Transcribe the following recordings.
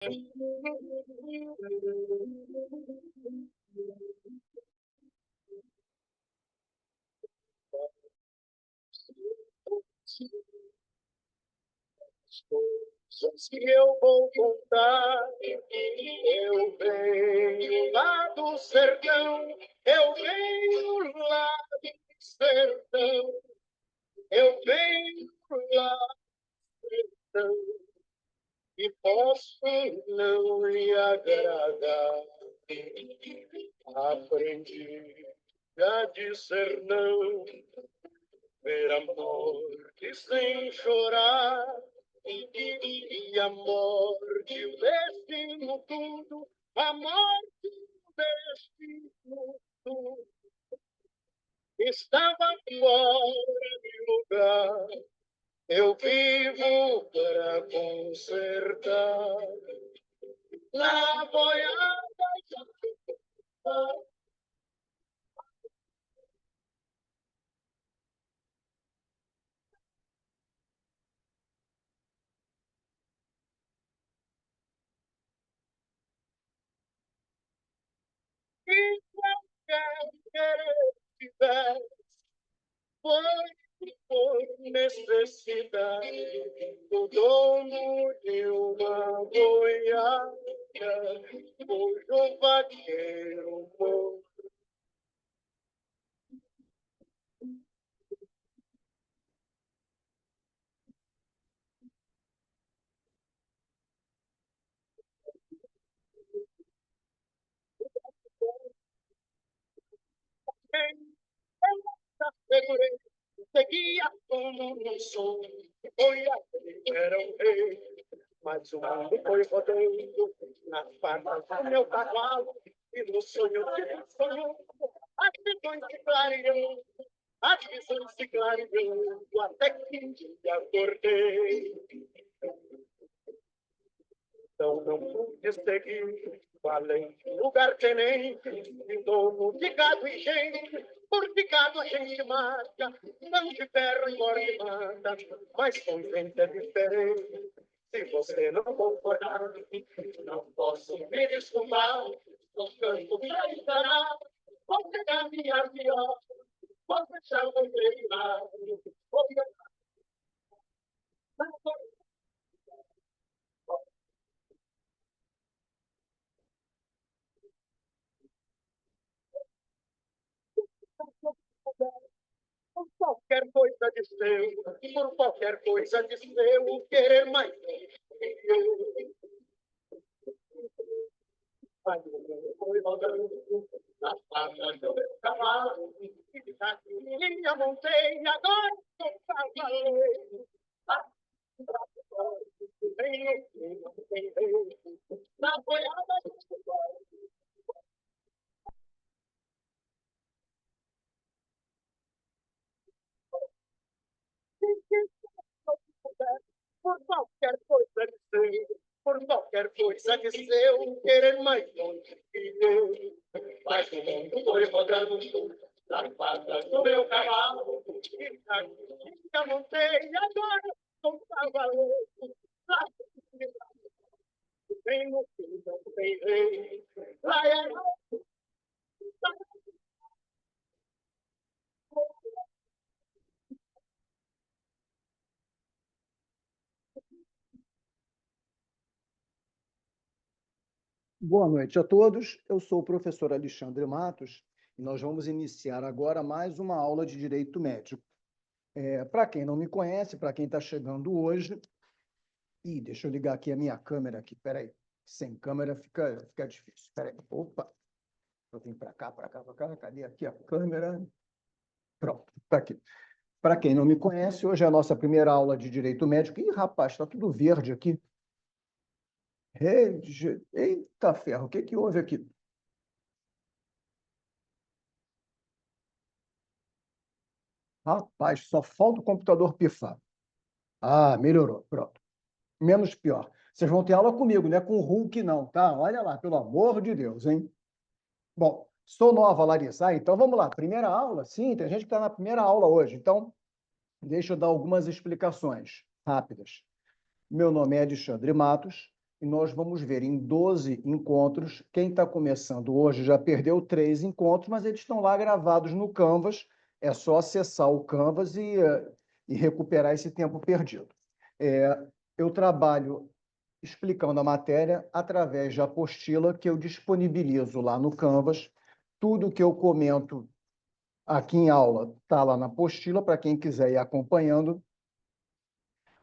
Se eu vou contar, eu venho lá do sertão, eu venho lá do sertão, eu venho lá do sertão, e posso não lhe agradar. Aprendi a dizer não, ver a morte sem chorar, e a morte, o destino tudo, a morte, o destino tudo, estava fora de lugar. Eu vivo para consertar. Na boiada que qualquer querer tiver, foi por necessidade, o dono de uma boiada, cujo vaqueiro morreu. Segurei, seguia como um sonho, foi era o rei, mas o mundo foi rodando nas patas do meu cavalo, e no sonho que sonhou, as visões se clareando, as visões se clareando, até que um dia acordei. Então não pude seguir, valente lugar tenente, em dono de gado e gente, por de gado a gente mata, não de ferro embora de mata, mas com gente é diferente. Se você não concordar, não posso me desculpar, não canto pra enganar, vou pegar minha viola, vou fechar o entregar, vou por qualquer coisa de seu, por qualquer coisa de seu, querer mais. Foi rodando nas patas do meu cavalo, e minha montei, agora sou cavaleiro. Na boiada por qualquer coisa de seu, por qualquer coisa de seu, querer mais longe que eu. Mas o mundo foi rodando nas patas do meu cavalo, e a montei, agora sou cavaleiro. Vem no fim, não tem rei. Lá é Boa noite a todos. Eu sou o professor Alexandre Matos e nós vamos iniciar agora mais uma aula de Direito Médico. Para quem não me conhece, para quem está chegando hoje... deixa eu ligar aqui a minha câmera aqui, peraí. Sem câmera fica difícil. Peraí, opa. Eu vim para cá, para cá, para cá. Cadê aqui a câmera? Pronto, está aqui. Para quem não me conhece, hoje é a nossa primeira aula de Direito Médico. Ih, rapaz, está tudo verde aqui. Eita ferro, o que que houve aqui? Rapaz, só falta o computador pifar. Ah, melhorou, pronto. Menos pior. Vocês vão ter aula comigo, não é com o Hulk, não, tá? Olha lá, pelo amor de Deus, hein? Bom, sou nova, Larissa. Então vamos lá. Primeira aula? Sim, tem gente que está na primeira aula hoje. Então, deixa eu dar algumas explicações rápidas. Meu nome é Alexandre Matos, e nós vamos ver em 12 encontros. Quem está começando hoje já perdeu 3 encontros, mas eles estão lá gravados no Canvas. É só acessar o Canvas e recuperar esse tempo perdido. Eu trabalho explicando a matéria através de apostila que eu disponibilizo lá no Canvas. Tudo que eu comento aqui em aula está lá na apostila, para quem quiser ir acompanhando.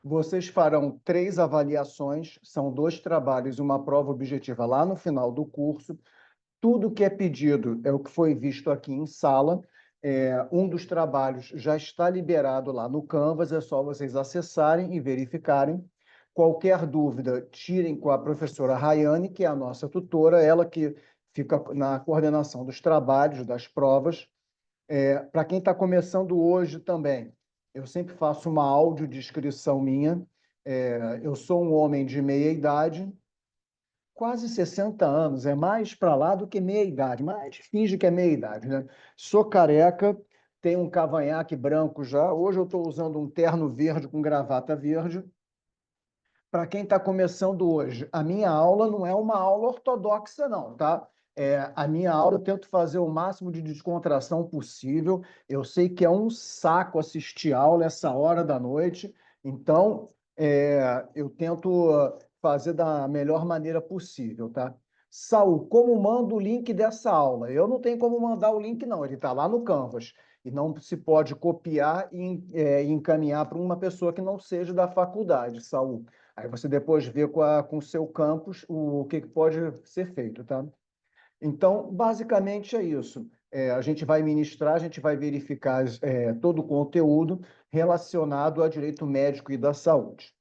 Vocês farão 3 avaliações, são 2 trabalhos e uma prova objetiva lá no final do curso. Tudo que é pedido é o que foi visto aqui em sala. Um dos trabalhos já está liberado lá no Canvas, é só vocês acessarem e verificarem. Qualquer dúvida, tirem com a professora Rayane, que é a nossa tutora, ela que fica na coordenação dos trabalhos, das provas. Para quem está começando hoje também, eu sempre faço uma audiodescrição minha. Eu sou um homem de meia idade, quase 60 anos, é mais para lá do que meia idade, mas finge que é meia idade, né? Sou careca, tenho um cavanhaque branco já. Hoje eu estou usando um terno verde com gravata verde. Para quem está começando hoje, a minha aula não é uma aula ortodoxa, não, tá? A minha aula eu tento fazer o máximo de descontração possível. Eu sei que é um saco assistir aula essa hora da noite, então eu tento fazer da melhor maneira possível, tá? Saul, como manda o link dessa aula? Eu não tenho como mandar o link, não. Ele está lá no Canvas. E não se pode copiar e encaminhar para uma pessoa que não seja da faculdade, Saul. Aí você depois vê com o seu campus o que pode ser feito, tá? Então, basicamente é isso. A gente vai ministrar, a gente vai verificar todo o conteúdo relacionado a direito médico e da saúde.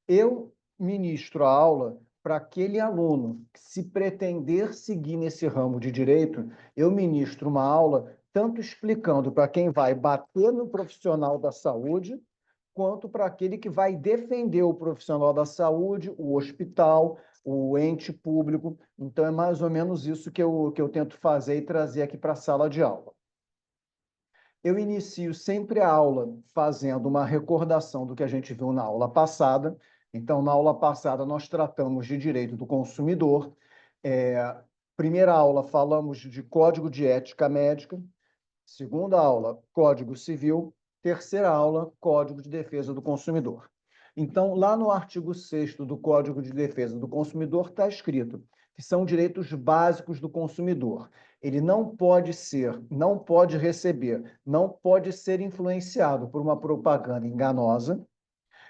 Eu ministro a aula para aquele aluno que, se pretender seguir nesse ramo de direito, eu ministro uma aula tanto explicando para quem vai bater no profissional da saúde, quanto para aquele que vai defender o profissional da saúde, o hospital, o ente público. Então, é mais ou menos isso que eu tento fazer e trazer aqui para a sala de aula. Eu inicio sempre a aula fazendo uma recordação do que a gente viu na aula passada. Então, na aula passada, nós tratamos de direito do consumidor. Primeira aula, falamos de Código de Ética Médica. Segunda aula, Código Civil. Terceira aula, Código de Defesa do Consumidor. Então, lá no artigo 6º do Código de Defesa do Consumidor está escrito que são direitos básicos do consumidor. Ele não pode ser, não pode receber, não pode ser influenciado por uma propaganda enganosa.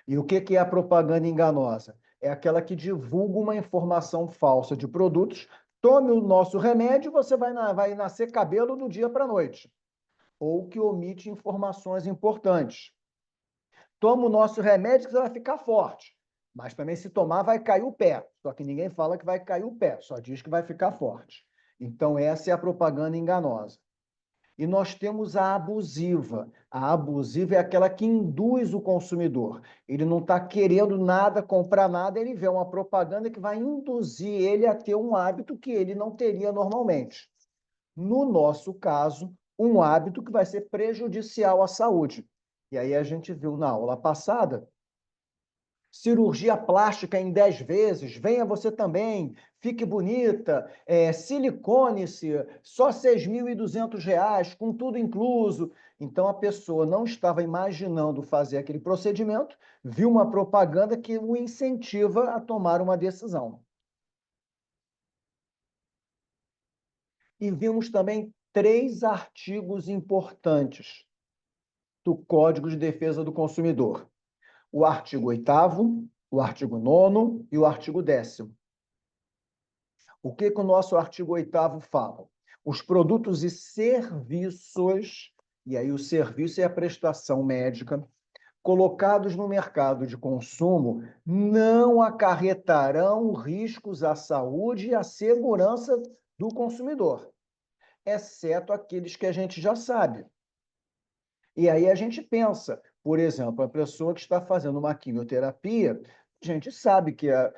E o que é a propaganda enganosa? É aquela que divulga uma informação falsa de produtos. Tome o nosso remédio, você vai nascer cabelo do dia para a noite. Ou que omite informações importantes. Toma o nosso remédio que você vai ficar forte. Mas também, se tomar, vai cair o pé. Só que ninguém fala que vai cair o pé, só diz que vai ficar forte. Então, essa é a propaganda enganosa. E nós temos a abusiva. A abusiva é aquela que induz o consumidor. Ele não está querendo nada, comprar nada, ele vê uma propaganda que vai induzir ele a ter um hábito que ele não teria normalmente. No nosso caso, um hábito que vai ser prejudicial à saúde. E aí a gente viu na aula passada, cirurgia plástica em 10 vezes, venha você também, fique bonita, silicone-se, só R$ 6.200, com tudo incluso. Então, a pessoa não estava imaginando fazer aquele procedimento, viu uma propaganda que o incentiva a tomar uma decisão. E vimos também 3 artigos importantes do Código de Defesa do Consumidor: o artigo 8º, o artigo 9º e o artigo 10º. O que o nosso artigo 8º fala? Os produtos e serviços, e aí o serviço é a prestação médica, colocados no mercado de consumo, não acarretarão riscos à saúde e à segurança do consumidor, exceto aqueles que a gente já sabe. E aí a gente pensa, por exemplo, a pessoa que está fazendo uma quimioterapia, a gente sabe que a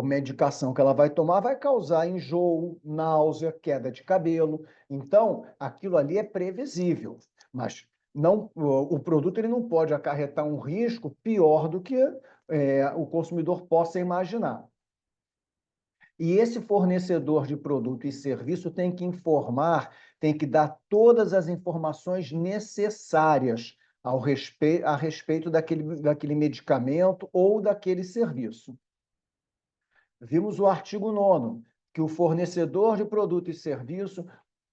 medicação que ela vai tomar vai causar enjoo, náusea, queda de cabelo. Então, aquilo ali é previsível, mas não, o produto ele não pode acarretar um risco pior do que o consumidor possa imaginar. E esse fornecedor de produto e serviço tem que informar, tem que dar todas as informações necessárias a respeito daquele medicamento ou daquele serviço. Vimos o artigo 9º, que o fornecedor de produto e serviço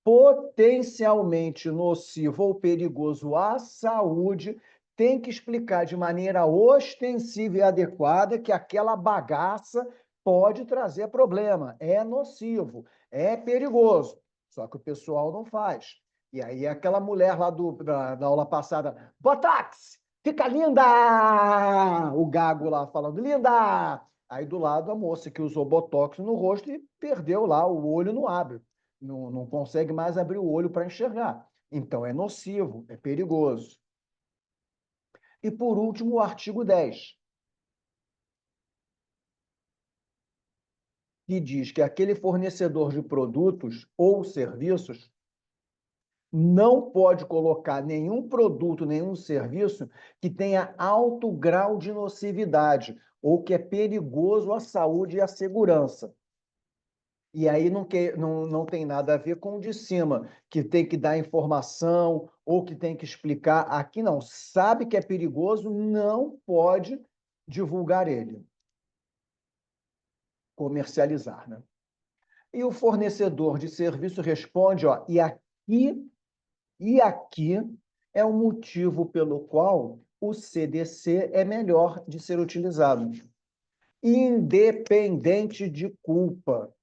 potencialmente nocivo ou perigoso à saúde tem que explicar de maneira ostensiva e adequada que aquela bagaça pode trazer problema, é nocivo, é perigoso. Só que o pessoal não faz. E aí aquela mulher lá da aula passada, Botox, fica linda! O gago lá falando, linda! Aí do lado a moça que usou Botox no rosto e perdeu lá, o olho não abre. Não consegue mais abrir o olho para enxergar. Então é nocivo, é perigoso. E por último, o artigo 10, que diz que aquele fornecedor de produtos ou serviços não pode colocar nenhum produto, nenhum serviço que tenha alto grau de nocividade ou que é perigoso à saúde e à segurança. E aí não tem nada a ver com o de cima, que tem que dar informação ou que tem que explicar. Aqui não. Sabe que é perigoso, não pode divulgar ele, comercializar, né? E o fornecedor de serviço responde, ó, e aqui é o motivo pelo qual o CDC é melhor de ser utilizado. Independente de culpa.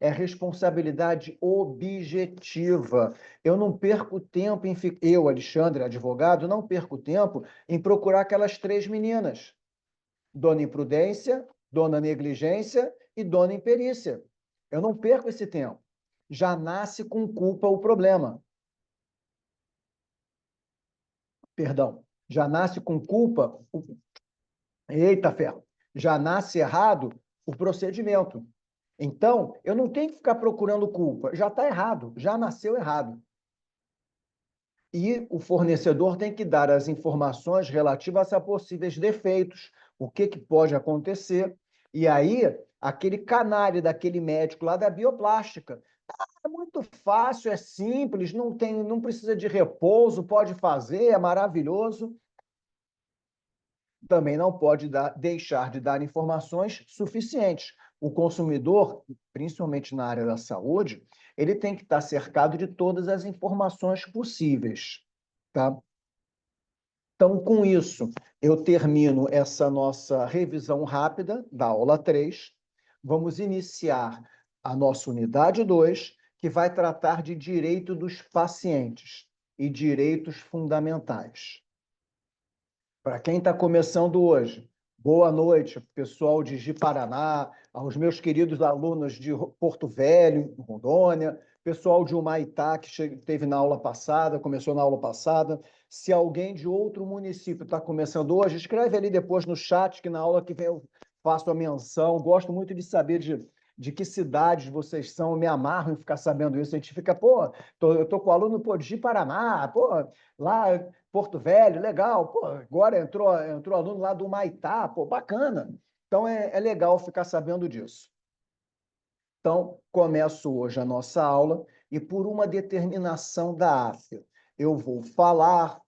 É responsabilidade objetiva. Eu não perco tempo eu, Alexandre, advogado, não perco tempo em procurar aquelas 3 meninas: dona imprudência, dona negligência e dona imperícia. Eu não perco esse tempo. Já nasce com culpa o problema. Perdão, já nasce com culpa. Eita ferro! Já nasce errado o procedimento. Então, eu não tenho que ficar procurando culpa. Já está errado, já nasceu errado. E o fornecedor tem que dar as informações relativas a possíveis defeitos, o que pode acontecer. E aí, aquele canalha daquele médico lá da bioplástica. É muito fácil, é simples, não precisa de repouso, pode fazer, é maravilhoso. Também não pode deixar de dar informações suficientes. O consumidor, principalmente na área da saúde, ele tem que estar cercado de todas as informações possíveis, tá? Então, com isso, eu termino essa nossa revisão rápida da aula 3. Vamos iniciar a nossa unidade 2, que vai tratar de direito dos pacientes e direitos fundamentais. Para quem está começando hoje, boa noite, pessoal de Ji-Paraná, aos meus queridos alunos de Porto Velho, Rondônia, pessoal de Humaitá, que esteve na aula passada, começou na aula passada. Se alguém de outro município está começando hoje, escreve ali depois no chat, que na aula que vem eu faço a menção. Gosto muito de saber de que cidades vocês são, eu me amarro em ficar sabendo isso. A gente fica, pô, eu tô com o aluno de Ji-Paraná, pô, lá Porto Velho, legal. Pô, agora entrou aluno lá do Humaitá, pô, bacana. Então é legal ficar sabendo disso. Então, começo hoje a nossa aula e por uma determinação da AFIA, eu vou falar.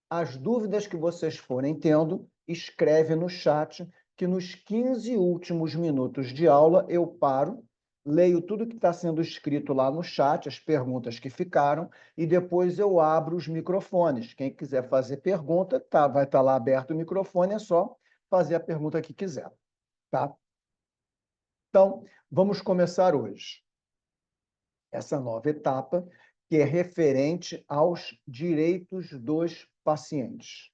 As dúvidas que vocês forem tendo, escreve no chat, que nos 15 últimos minutos de aula eu paro, leio tudo que está sendo escrito lá no chat, as perguntas que ficaram, e depois eu abro os microfones. Quem quiser fazer pergunta, vai estar lá aberto o microfone, é só fazer a pergunta que quiser, tá? Então, vamos começar hoje essa nova etapa, que é referente aos direitos dos pacientes.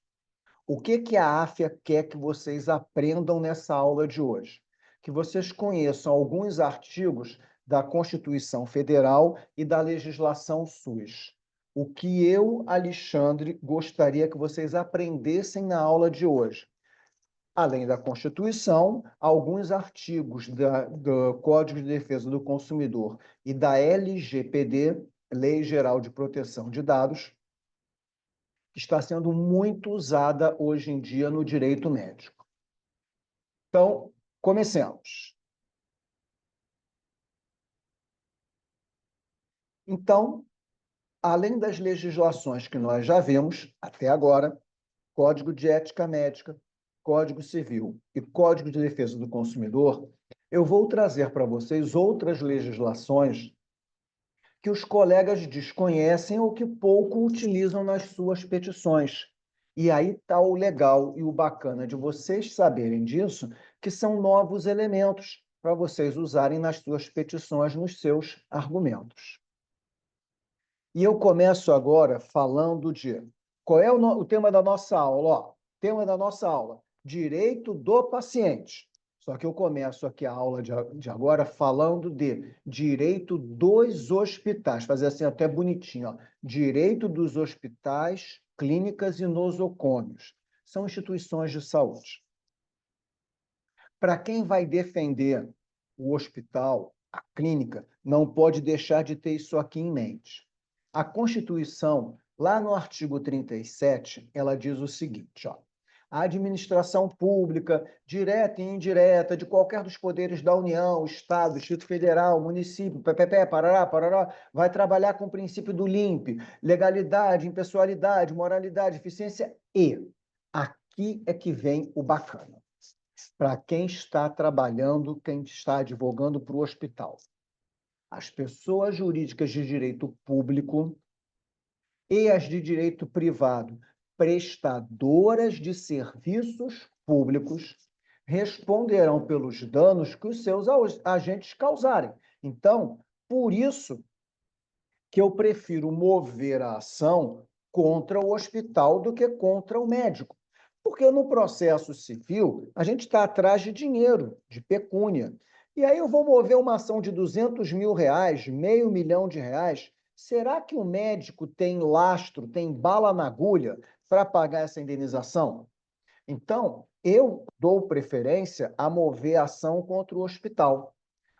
O que a AFIA quer que vocês aprendam nessa aula de hoje? Que vocês conheçam alguns artigos da Constituição Federal e da legislação SUS. O que eu, Alexandre, gostaria que vocês aprendessem na aula de hoje. Além da Constituição, alguns artigos do Código de Defesa do Consumidor e da LGPD, Lei Geral de Proteção de Dados, que está sendo muito usada hoje em dia no direito médico. Então, Comecemos. Então, além das legislações que nós já vimos até agora, Código de Ética Médica, Código Civil e Código de Defesa do Consumidor, eu vou trazer para vocês outras legislações que os colegas desconhecem ou que pouco utilizam nas suas petições. E aí está o legal e o bacana de vocês saberem disso, que são novos elementos para vocês usarem nas suas petições, nos seus argumentos. E eu começo agora falando de qual é o tema da nossa aula. Ó, tema da nossa aula, direito do paciente. Só que eu começo aqui a aula de agora falando de direito dos hospitais. Fazer assim até bonitinho. Ó. Direito dos hospitais, clínicas e nosocômios. São instituições de saúde. Para quem vai defender o hospital, a clínica, não pode deixar de ter isso aqui em mente. A Constituição, lá no artigo 37, ela diz o seguinte, ó, a administração pública, direta e indireta, de qualquer dos poderes da União, Estado, Distrito Federal, município, PPP, parará, parará, vai trabalhar com o princípio do LIMP, legalidade, impessoalidade, moralidade, eficiência e. Aqui é que vem o bacana. Para quem está trabalhando, quem está advogando para o hospital. As pessoas jurídicas de direito público e as de direito privado, prestadoras de serviços públicos, responderão pelos danos que os seus agentes causarem. Então, por isso que eu prefiro mover a ação contra o hospital do que contra o médico. Porque no processo civil, a gente está atrás de dinheiro, de pecúnia. E aí eu vou mover uma ação de R$200 mil, R$500 mil. Será que o médico tem lastro, tem bala na agulha para pagar essa indenização? Então, eu dou preferência a mover a ação contra o hospital.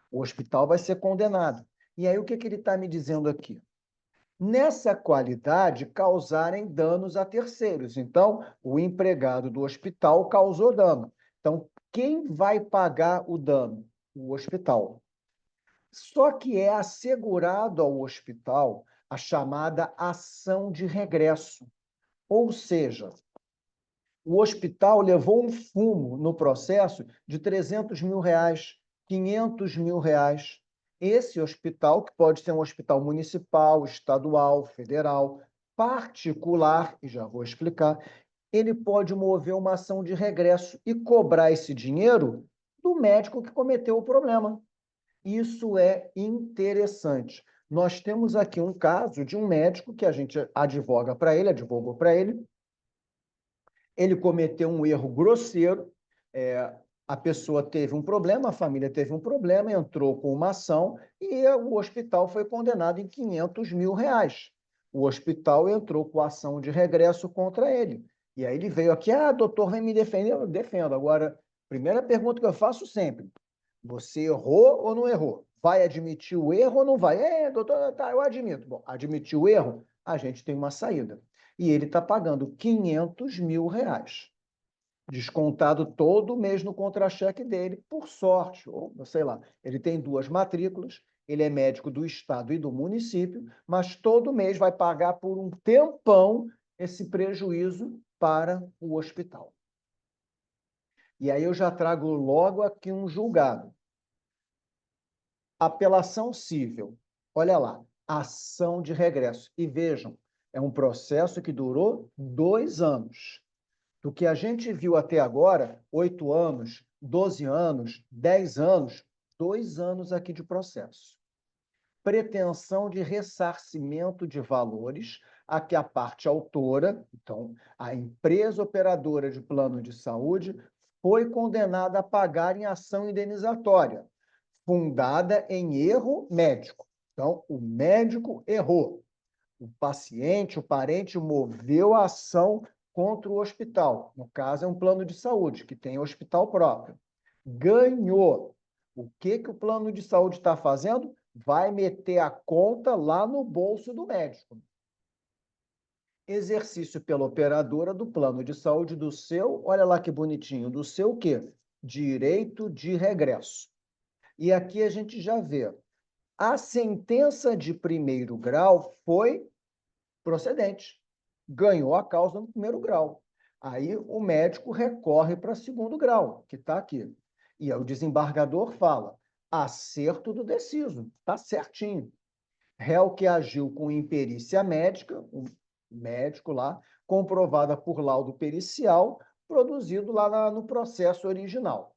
O hospital vai ser condenado. E aí o que ele está me dizendo aqui? Nessa qualidade, causarem danos a terceiros. Então, o empregado do hospital causou dano. Então, quem vai pagar o dano? O hospital. Só que é assegurado ao hospital a chamada ação de regresso. Ou seja, o hospital levou um fumo no processo de R$300 mil, R$500 mil. Esse hospital, que pode ser um hospital municipal, estadual, federal, particular, e já vou explicar, ele pode mover uma ação de regresso e cobrar esse dinheiro do médico que cometeu o problema. Isso é interessante. Nós temos aqui um caso de um médico que a gente advogou para ele, ele cometeu um erro grosseiro, a pessoa teve um problema, a família teve um problema, entrou com uma ação e o hospital foi condenado em R$500 mil. O hospital entrou com a ação de regresso contra ele. E aí ele veio aqui, doutor, vem me defender, eu defendo. Agora, primeira pergunta que eu faço sempre, você errou ou não errou? Vai admitir o erro ou não vai? Doutor, tá, eu admito. Bom, admitiu o erro, a gente tem uma saída. E ele está pagando R$500 mil, descontado todo mês no contra-cheque dele, por sorte, ou sei lá, ele tem 2 matrículas, ele é médico do estado e do município, mas todo mês vai pagar por um tempão esse prejuízo para o hospital. E aí eu já trago logo aqui um julgado. Apelação cível. Olha lá, ação de regresso. E vejam, é um processo que durou 2 anos. Do que a gente viu até agora, 8 anos, 12 anos, 10 anos, 2 anos aqui de processo. Pretensão de ressarcimento de valores a que a parte autora, então, a empresa operadora de plano de saúde, foi condenada a pagar em ação indenizatória, fundada em erro médico. Então, o médico errou. O paciente, o parente, moveu a ação contra o hospital. No caso, é um plano de saúde, que tem hospital próprio. Ganhou. O que o plano de saúde está fazendo? Vai meter a conta lá no bolso do médico. Exercício pela operadora do plano de saúde do seu, olha lá que bonitinho, do seu quê? direito de regresso. E aqui a gente já vê, a sentença de primeiro grau foi procedente, ganhou a causa no primeiro grau. Aí o médico recorre para segundo grau, que está aqui. E aí o desembargador fala, acerto do deciso, está certinho. Réu que agiu com imperícia médica, um médico lá, comprovada por laudo pericial, produzido lá no processo original.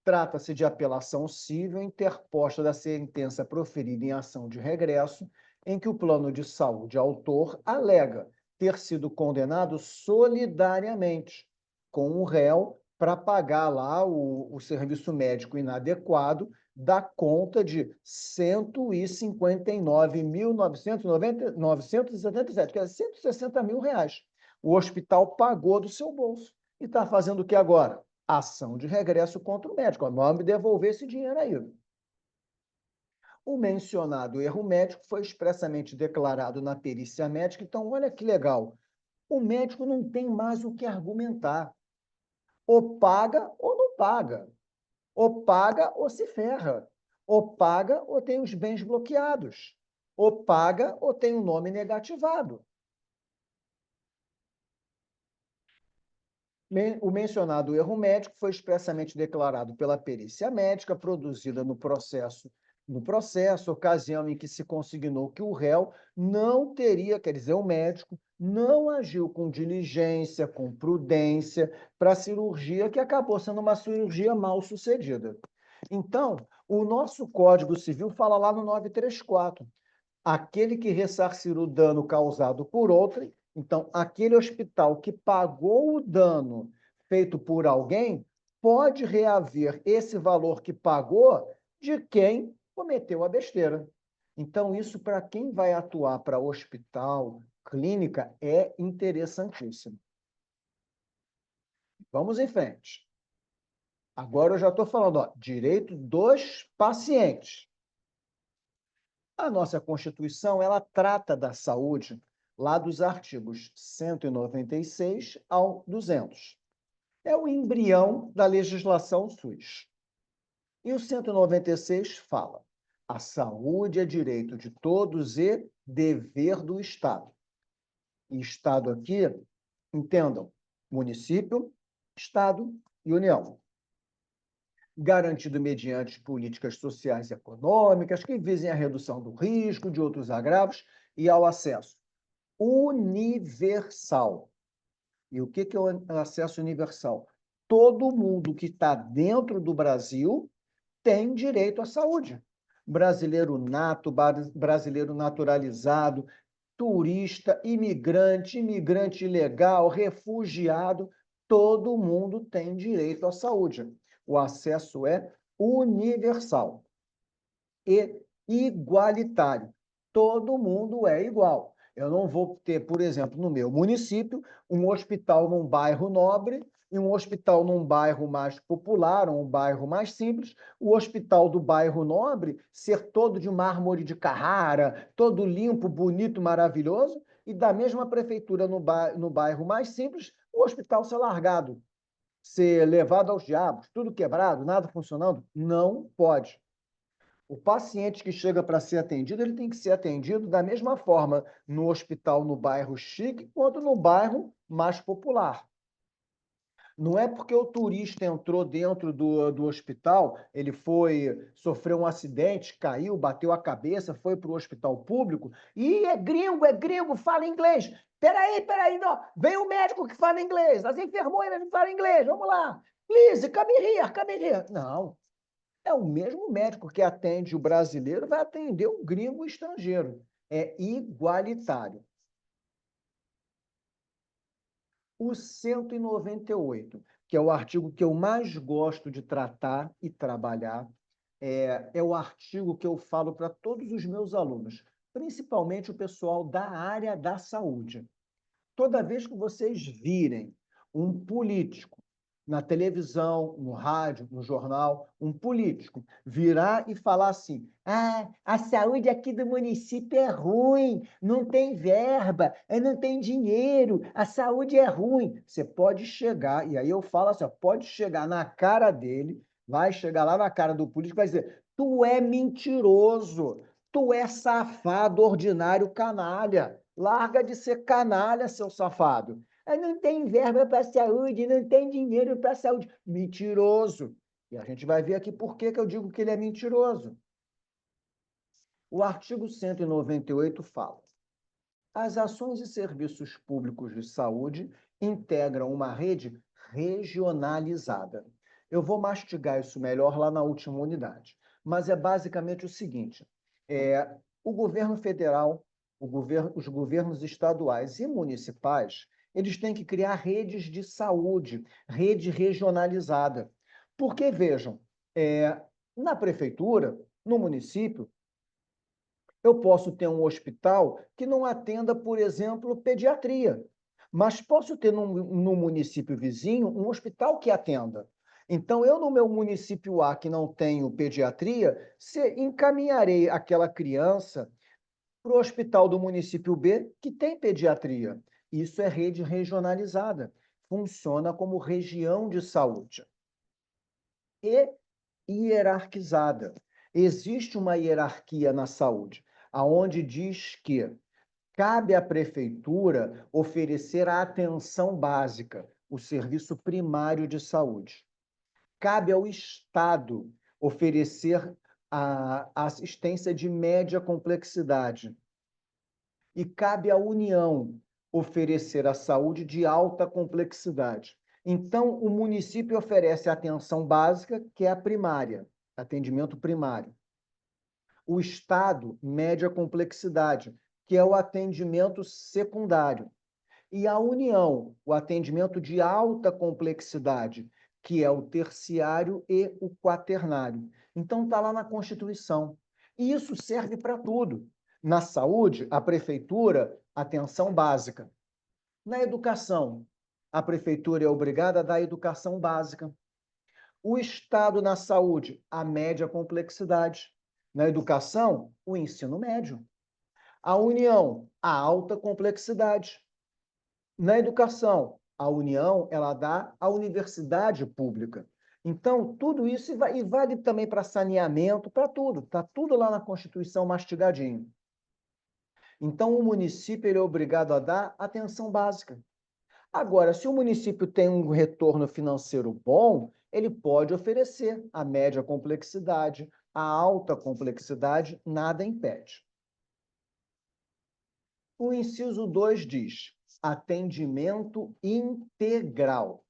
Trata-se de apelação cível interposta da sentença proferida em ação de regresso, em que o plano de saúde autor alega ter sido condenado solidariamente com o réu para pagar lá o serviço médico inadequado da conta de R$ 159.977, que é R$ 160 mil. O hospital pagou do seu bolso. E está fazendo o que agora? Ação de regresso contra o médico. Vamos me devolver esse dinheiro aí. O mencionado erro médico foi expressamente declarado na perícia médica. Então, olha que legal. O médico não tem mais o que argumentar. Ou paga ou não paga. Ou paga ou se ferra. Ou paga ou tem os bens bloqueados. Ou paga ou tem o nome negativado. O mencionado erro médico foi expressamente declarado pela perícia médica produzida no processo, ocasião em que se consignou que o réu não teria, quer dizer, o médico não agiu com diligência, com prudência para a cirurgia que acabou sendo uma cirurgia mal sucedida. Então, o nosso Código Civil fala lá no 934, aquele que ressarcir o dano causado por outrem. Então, aquele hospital que pagou o dano feito por alguém pode reaver esse valor que pagou de quem cometeu a besteira. Então, isso para quem vai atuar para hospital, clínica, é interessantíssimo. Vamos em frente. Agora eu já estou falando, direito dos pacientes. A nossa Constituição, ela trata da saúde lá dos artigos 196 ao 200. É o embrião da legislação SUS. E o 196 fala: a saúde é direito de todos e dever do Estado. E Estado aqui, entendam, município, Estado e União. Garantido mediante políticas sociais e econômicas que visem a redução do risco, de outros agravos e ao acesso universal. E o que é o acesso universal? Todo mundo que está dentro do Brasil tem direito à saúde. Brasileiro nato, brasileiro naturalizado, turista, imigrante, imigrante ilegal, refugiado, todo mundo tem direito à saúde. O acesso é universal e igualitário. Todo mundo é igual. Eu não vou ter, por exemplo, no meu município, um hospital num bairro nobre e um hospital num bairro mais popular, ou um bairro mais simples. O hospital do bairro nobre ser todo de mármore de Carrara, todo limpo, bonito, maravilhoso, e da mesma prefeitura no bairro mais simples, o hospital ser largado, ser levado aos diabos, tudo quebrado, nada funcionando. Não pode. O paciente que chega para ser atendido, ele tem que ser atendido da mesma forma no hospital no bairro chique quanto no bairro mais popular. Não é porque o turista entrou dentro do hospital, ele sofreu um acidente, caiu, bateu a cabeça, foi para o hospital público e é gringo, fala inglês. Peraí, não. Vem o médico que fala inglês, as enfermeiras que falam inglês, vamos lá. Please, come here. Não. É o mesmo médico que atende o brasileiro, vai atender o gringo estrangeiro. É igualitário. O 198, que é o artigo que eu mais gosto de tratar e trabalhar, é o artigo que eu falo para todos os meus alunos, principalmente o pessoal da área da saúde. Toda vez que vocês virem um político na televisão, no rádio, no jornal, um político virar e falar assim: ah, a saúde aqui do município é ruim, não tem verba, não tem dinheiro, a saúde é ruim. Você pode chegar, e aí eu falo assim, ó, pode chegar na cara dele, vai chegar lá na cara do político e vai dizer: tu é mentiroso, tu é safado, ordinário, canalha. Larga de ser canalha, seu safado. Não tem verba para a saúde, não tem dinheiro para a saúde. Mentiroso. E a gente vai ver aqui por que eu digo que ele é mentiroso. O artigo 198 fala: as ações e serviços públicos de saúde integram uma rede regionalizada. Eu vou mastigar isso melhor lá na última unidade, mas é basicamente o seguinte: o governo federal, os governos estaduais e municipais, eles têm que criar redes de saúde, rede regionalizada. Porque, vejam, na prefeitura, no município, eu posso ter um hospital que não atenda, por exemplo, pediatria, mas posso ter no município vizinho um hospital que atenda. Então, eu no meu município A, que não tenho pediatria, encaminharei aquela criança para o hospital do município B, que tem pediatria. Isso é rede regionalizada. Funciona como região de saúde. E hierarquizada. Existe uma hierarquia na saúde, aonde diz que cabe à prefeitura oferecer a atenção básica, o serviço primário de saúde. Cabe ao Estado oferecer a assistência de média complexidade. E cabe à União oferecer a saúde de alta complexidade. Então, o município oferece a atenção básica, que é a primária, atendimento primário. O Estado, média complexidade, que é o atendimento secundário. E a União, o atendimento de alta complexidade, que é o terciário e o quaternário. Então, está lá na Constituição. E isso serve para tudo. Na saúde, a prefeitura, atenção básica. Na educação, a prefeitura é obrigada a dar educação básica. O Estado na saúde, a média complexidade. Na educação, o ensino médio. A União, a alta complexidade. Na educação, a União, ela dá a universidade pública. Então, tudo isso e vale também para saneamento, para tudo. Está tudo lá na Constituição mastigadinho. Então, o município ele é obrigado a dar atenção básica. Agora, se o município tem um retorno financeiro bom, ele pode oferecer a média complexidade, a alta complexidade, nada impede. O inciso 2 diz: atendimento integral,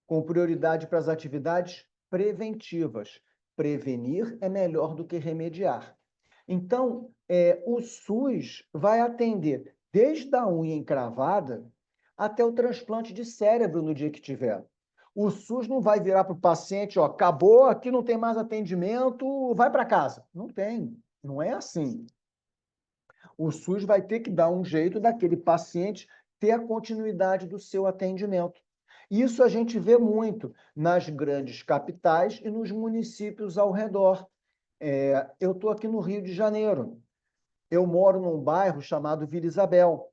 com prioridade para as atividades preventivas. Prevenir é melhor do que remediar. Então, o SUS vai atender desde a unha encravada até o transplante de cérebro no dia que tiver. O SUS não vai virar para o paciente, ó, acabou, aqui não tem mais atendimento, vai para casa. Não tem, não é assim. O SUS vai ter que dar um jeito daquele paciente ter a continuidade do seu atendimento. Isso a gente vê muito nas grandes capitais e nos municípios ao redor. Eu estou aqui no Rio de Janeiro. Eu moro num bairro chamado Vila Isabel.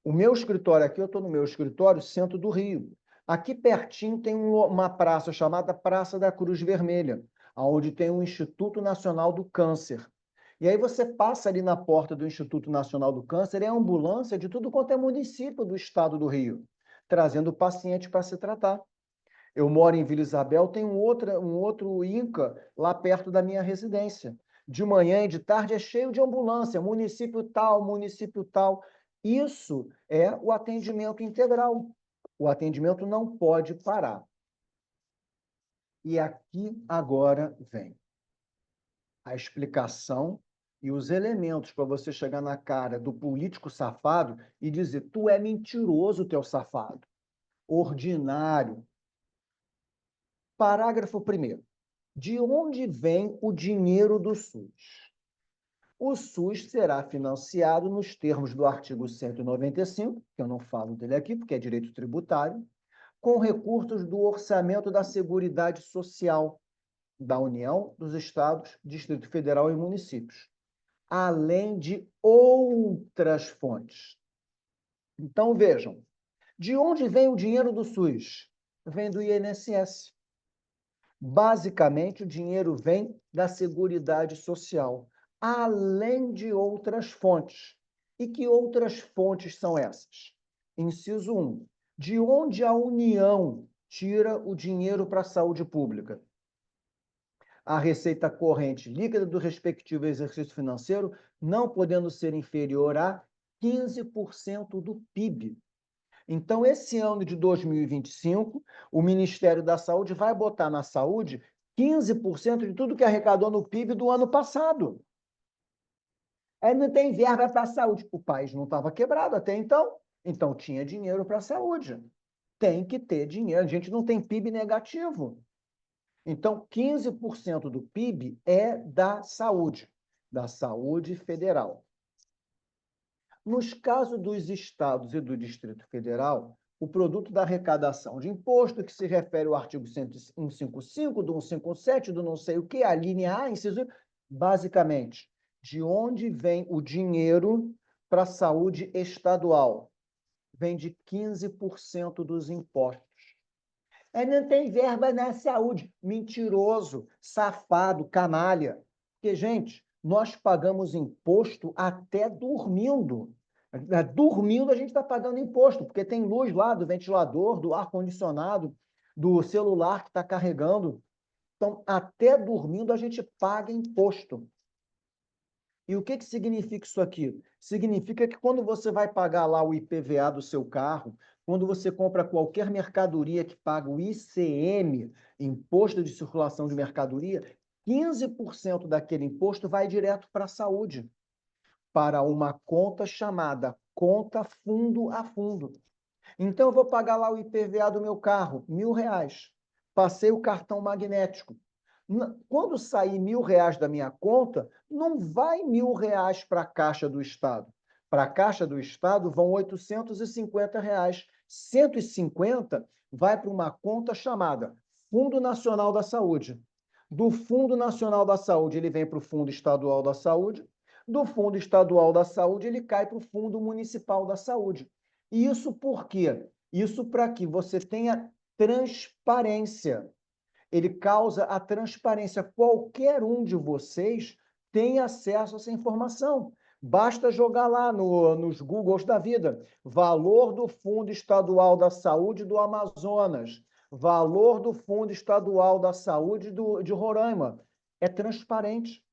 O meu escritório aqui, eu estou no meu escritório, centro do Rio. Aqui pertinho tem uma praça chamada Praça da Cruz Vermelha, onde tem o Instituto Nacional do Câncer. E aí você passa ali na porta do Instituto Nacional do Câncer, é ambulância de tudo quanto é município do estado do Rio, trazendo o paciente para se tratar. Eu moro em Vila Isabel, tem um outro INCA lá perto da minha residência. De manhã e de tarde é cheio de ambulância, município tal, município tal. Isso é o atendimento integral. O atendimento não pode parar. E aqui agora vem a explicação e os elementos para você chegar na cara do político safado e dizer: tu é mentiroso, teu safado, ordinário. Parágrafo 1º. De onde vem o dinheiro do SUS? O SUS será financiado nos termos do artigo 195, que eu não falo dele aqui, porque é direito tributário, com recursos do orçamento da Seguridade Social da União, dos Estados, Distrito Federal e municípios, além de outras fontes. Então, vejam, de onde vem o dinheiro do SUS? Vem do INSS. Basicamente, o dinheiro vem da Seguridade Social, além de outras fontes. E que outras fontes são essas? Inciso 1. De onde a União tira o dinheiro para a saúde pública? A receita corrente líquida do respectivo exercício financeiro não podendo ser inferior a 15% do PIB. Então, esse ano de 2025, o Ministério da Saúde vai botar na saúde 15% de tudo que arrecadou no PIB do ano passado. Aí não tem verba para a saúde. O país não estava quebrado até então. Então, tinha dinheiro para a saúde. Tem que ter dinheiro. A gente não tem PIB negativo. Então, 15% do PIB é da saúde federal. Nos casos dos estados e do Distrito Federal, o produto da arrecadação de imposto, que se refere ao artigo 155, do 157, do não sei o quê, a linha A, inciso, basicamente, de onde vem o dinheiro para a saúde estadual? Vem de 15% dos impostos. Não tem verba na saúde. Mentiroso, safado, canalha. Porque, gente, nós pagamos imposto até dormindo. Dormindo a gente está pagando imposto, porque tem luz lá do ventilador, do ar-condicionado, do celular que está carregando. Então, até dormindo a gente paga imposto. E o que significa isso aqui? Significa que quando você vai pagar lá o IPVA do seu carro, quando você compra qualquer mercadoria que paga o ICM, Imposto de Circulação de Mercadoria, 15% daquele imposto vai direto para a saúde, para uma conta chamada conta fundo a fundo. Então, eu vou pagar lá o IPVA do meu carro, R$ 1.000. Passei o cartão magnético. Quando sair R$ 1.000 da minha conta, não vai R$ 1.000 para a Caixa do Estado. Para a Caixa do Estado vão R$ 850. 150 vai para uma conta chamada Fundo Nacional da Saúde. Do Fundo Nacional da Saúde, ele vem para o Fundo Estadual da Saúde. Do Fundo Estadual da Saúde, ele cai para o Fundo Municipal da Saúde. E isso por quê? Isso para que você tenha transparência. Ele causa a transparência. Qualquer um de vocês tem acesso a essa informação. Basta jogar lá nos Googles da vida. Valor do Fundo Estadual da Saúde do Amazonas. Valor do Fundo Estadual da Saúde de Roraima. É transparente.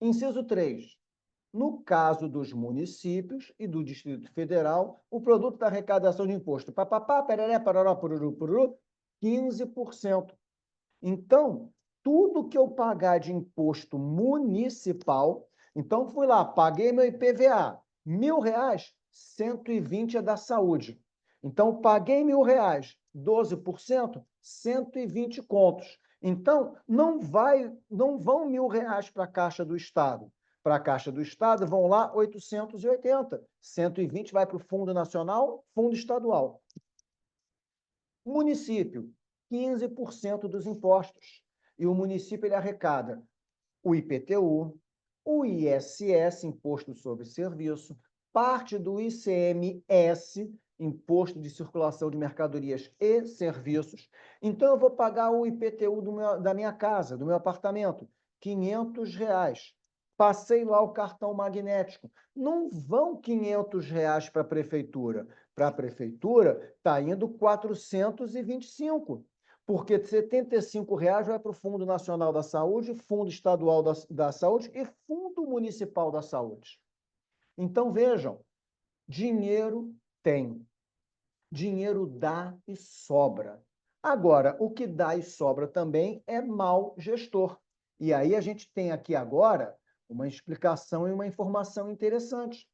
Inciso 3. No caso dos municípios e do Distrito Federal, o produto da arrecadação de imposto, papapá, pereré, parará, pururu, pururu, 15%. Então, tudo que eu pagar de imposto municipal, então fui lá, paguei meu IPVA, R$ 1.000, 120 é da saúde. Então, paguei R$ 1.000, 12%, 120 contos. Então, não vão R$ 1.000 para a Caixa do Estado. Para a Caixa do Estado, vão lá 880. 120 vai para o Fundo Nacional, Fundo Estadual. Município, 15% dos impostos. E o município ele arrecada o IPTU, o ISS, Imposto sobre Serviço, parte do ICMS, Imposto de Circulação de Mercadorias e Serviços. Então, eu vou pagar o IPTU da minha casa, do meu apartamento, R$ 500. Passei lá o cartão magnético. Não vão R$ 500 para a prefeitura. Para a prefeitura, está indo 425, porque R$ 75 vai para o Fundo Nacional da Saúde, Fundo Estadual da Saúde e Fundo Municipal da Saúde. Então, vejam, dinheiro tem. Dinheiro dá e sobra. Agora, o que dá e sobra também é mau gestor. E aí a gente tem aqui agora uma explicação e uma informação interessante.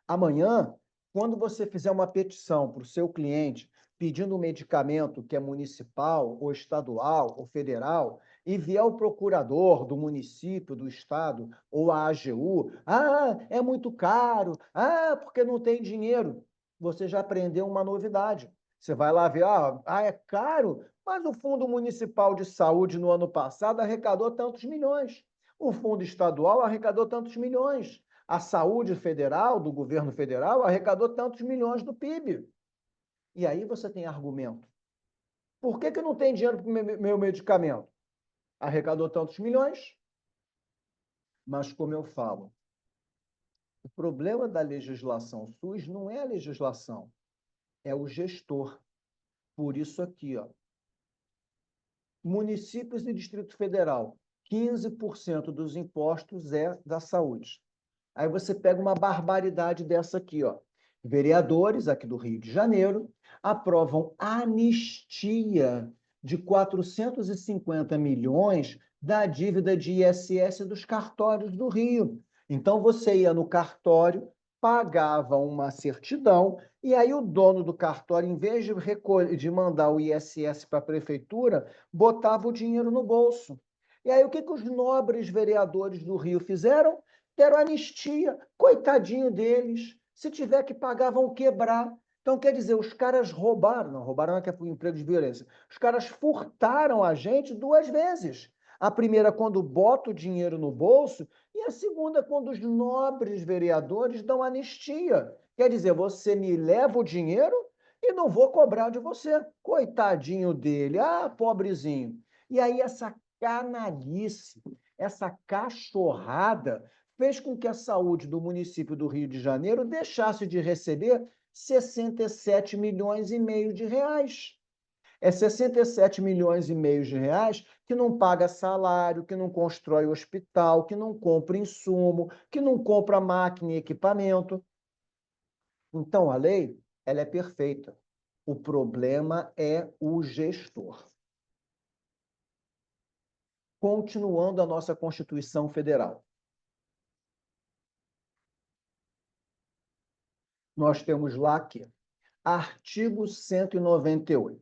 Amanhã, quando você fizer uma petição para o seu cliente pedindo um medicamento que é municipal, ou estadual, ou federal, e vier o procurador do município, do estado, ou a AGU, é muito caro, porque não tem dinheiro. Você já aprendeu uma novidade. Você vai lá ver, é caro, mas o Fundo Municipal de Saúde no ano passado arrecadou tantos milhões. O Fundo Estadual arrecadou tantos milhões. A saúde federal, do governo federal, arrecadou tantos milhões do PIB. E aí você tem argumento. Por que não tem dinheiro para o meu medicamento? Arrecadou tantos milhões, mas como eu falo, o problema da legislação SUS não é a legislação, é o gestor. Por isso aqui, municípios e Distrito Federal, 15% dos impostos é da saúde. Aí você pega uma barbaridade dessa aqui, Vereadores aqui do Rio de Janeiro aprovam anistia de 450 milhões da dívida de ISS dos cartórios do Rio. Então você ia no cartório, pagava uma certidão e aí o dono do cartório, em vez de mandar o ISS para a prefeitura, botava o dinheiro no bolso. E aí o que os nobres vereadores do Rio fizeram? Deram anistia, coitadinho deles. Se tiver que pagar, vão quebrar. Então, quer dizer, os caras roubaram é que é por emprego de violência. Os caras furtaram a gente duas vezes. A primeira, quando bota o dinheiro no bolso, e a segunda, quando os nobres vereadores dão anistia. Quer dizer, você me leva o dinheiro e não vou cobrar de você. Coitadinho dele, pobrezinho. E aí, essa canalice, essa cachorrada fez com que a saúde do município do Rio de Janeiro deixasse de receber 67 milhões e meio de reais. É 67 milhões e meio de reais que não paga salário, que não constrói hospital, que não compra insumo, que não compra máquina e equipamento. Então, a lei, ela é perfeita. O problema é o gestor. Continuando a nossa Constituição Federal. Nós temos lá que artigo 198.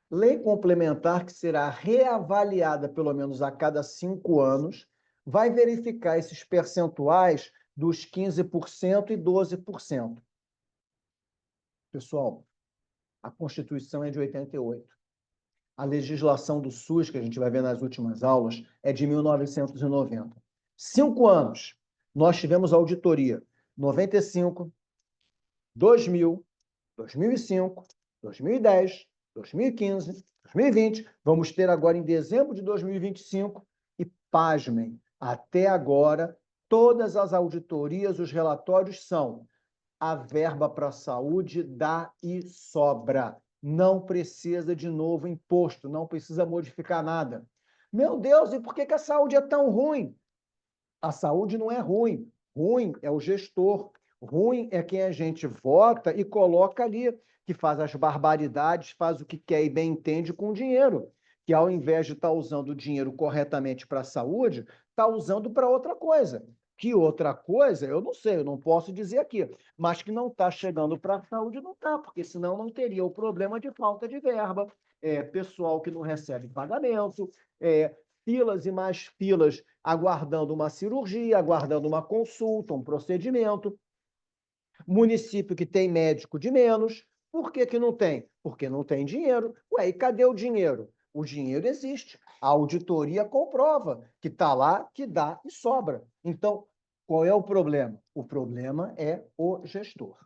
Lei complementar que será reavaliada pelo menos a cada 5 anos, vai verificar esses percentuais dos 15% e 12%. Pessoal, a Constituição é de 88. A legislação do SUS, que a gente vai ver nas últimas aulas, é de 1990. 5 anos. Nós tivemos auditoria 95, 2000, 2005, 2010, 2015, 2020. Vamos ter agora em dezembro de 2025 e, pasmem, até agora, todas as auditorias, os relatórios são a verba para a saúde dá e sobra. Não precisa de novo imposto, não precisa modificar nada. Meu Deus, e por que a saúde é tão ruim? A saúde não é ruim. Ruim é o gestor. Ruim é quem a gente vota e coloca ali, que faz as barbaridades, faz o que quer e bem entende com o dinheiro. Que ao invés de estar usando o dinheiro corretamente para a saúde, está usando para outra coisa. Que outra coisa, eu não sei, eu não posso dizer aqui, mas que não está chegando para a saúde, não está, porque senão não teria o problema de falta de verba, pessoal que não recebe pagamento, filas e mais filas aguardando uma cirurgia, aguardando uma consulta, um procedimento. Município que tem médico de menos. Por que não tem? Porque não tem dinheiro. Ué, e cadê o dinheiro? O dinheiro existe. A auditoria comprova que está lá, que dá e sobra. Então, qual é o problema? O problema é o gestor.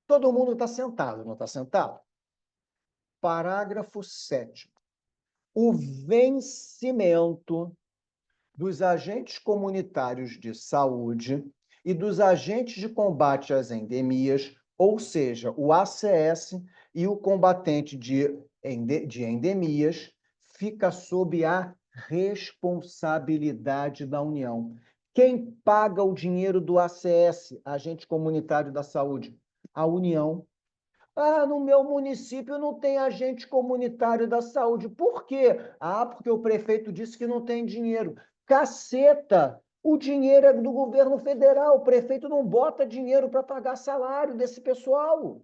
Todo mundo está sentado, não está sentado? Parágrafo 7º. O vencimento dos agentes comunitários de saúde e dos agentes de combate às endemias, ou seja, o ACS e o combatente de endemias, fica sob a responsabilidade da União. Quem paga o dinheiro do ACS, agente comunitário da saúde? A União. No meu município não tem agente comunitário da saúde. Por quê? Porque o prefeito disse que não tem dinheiro. Caceta! O dinheiro é do governo federal. O prefeito não bota dinheiro para pagar salário desse pessoal.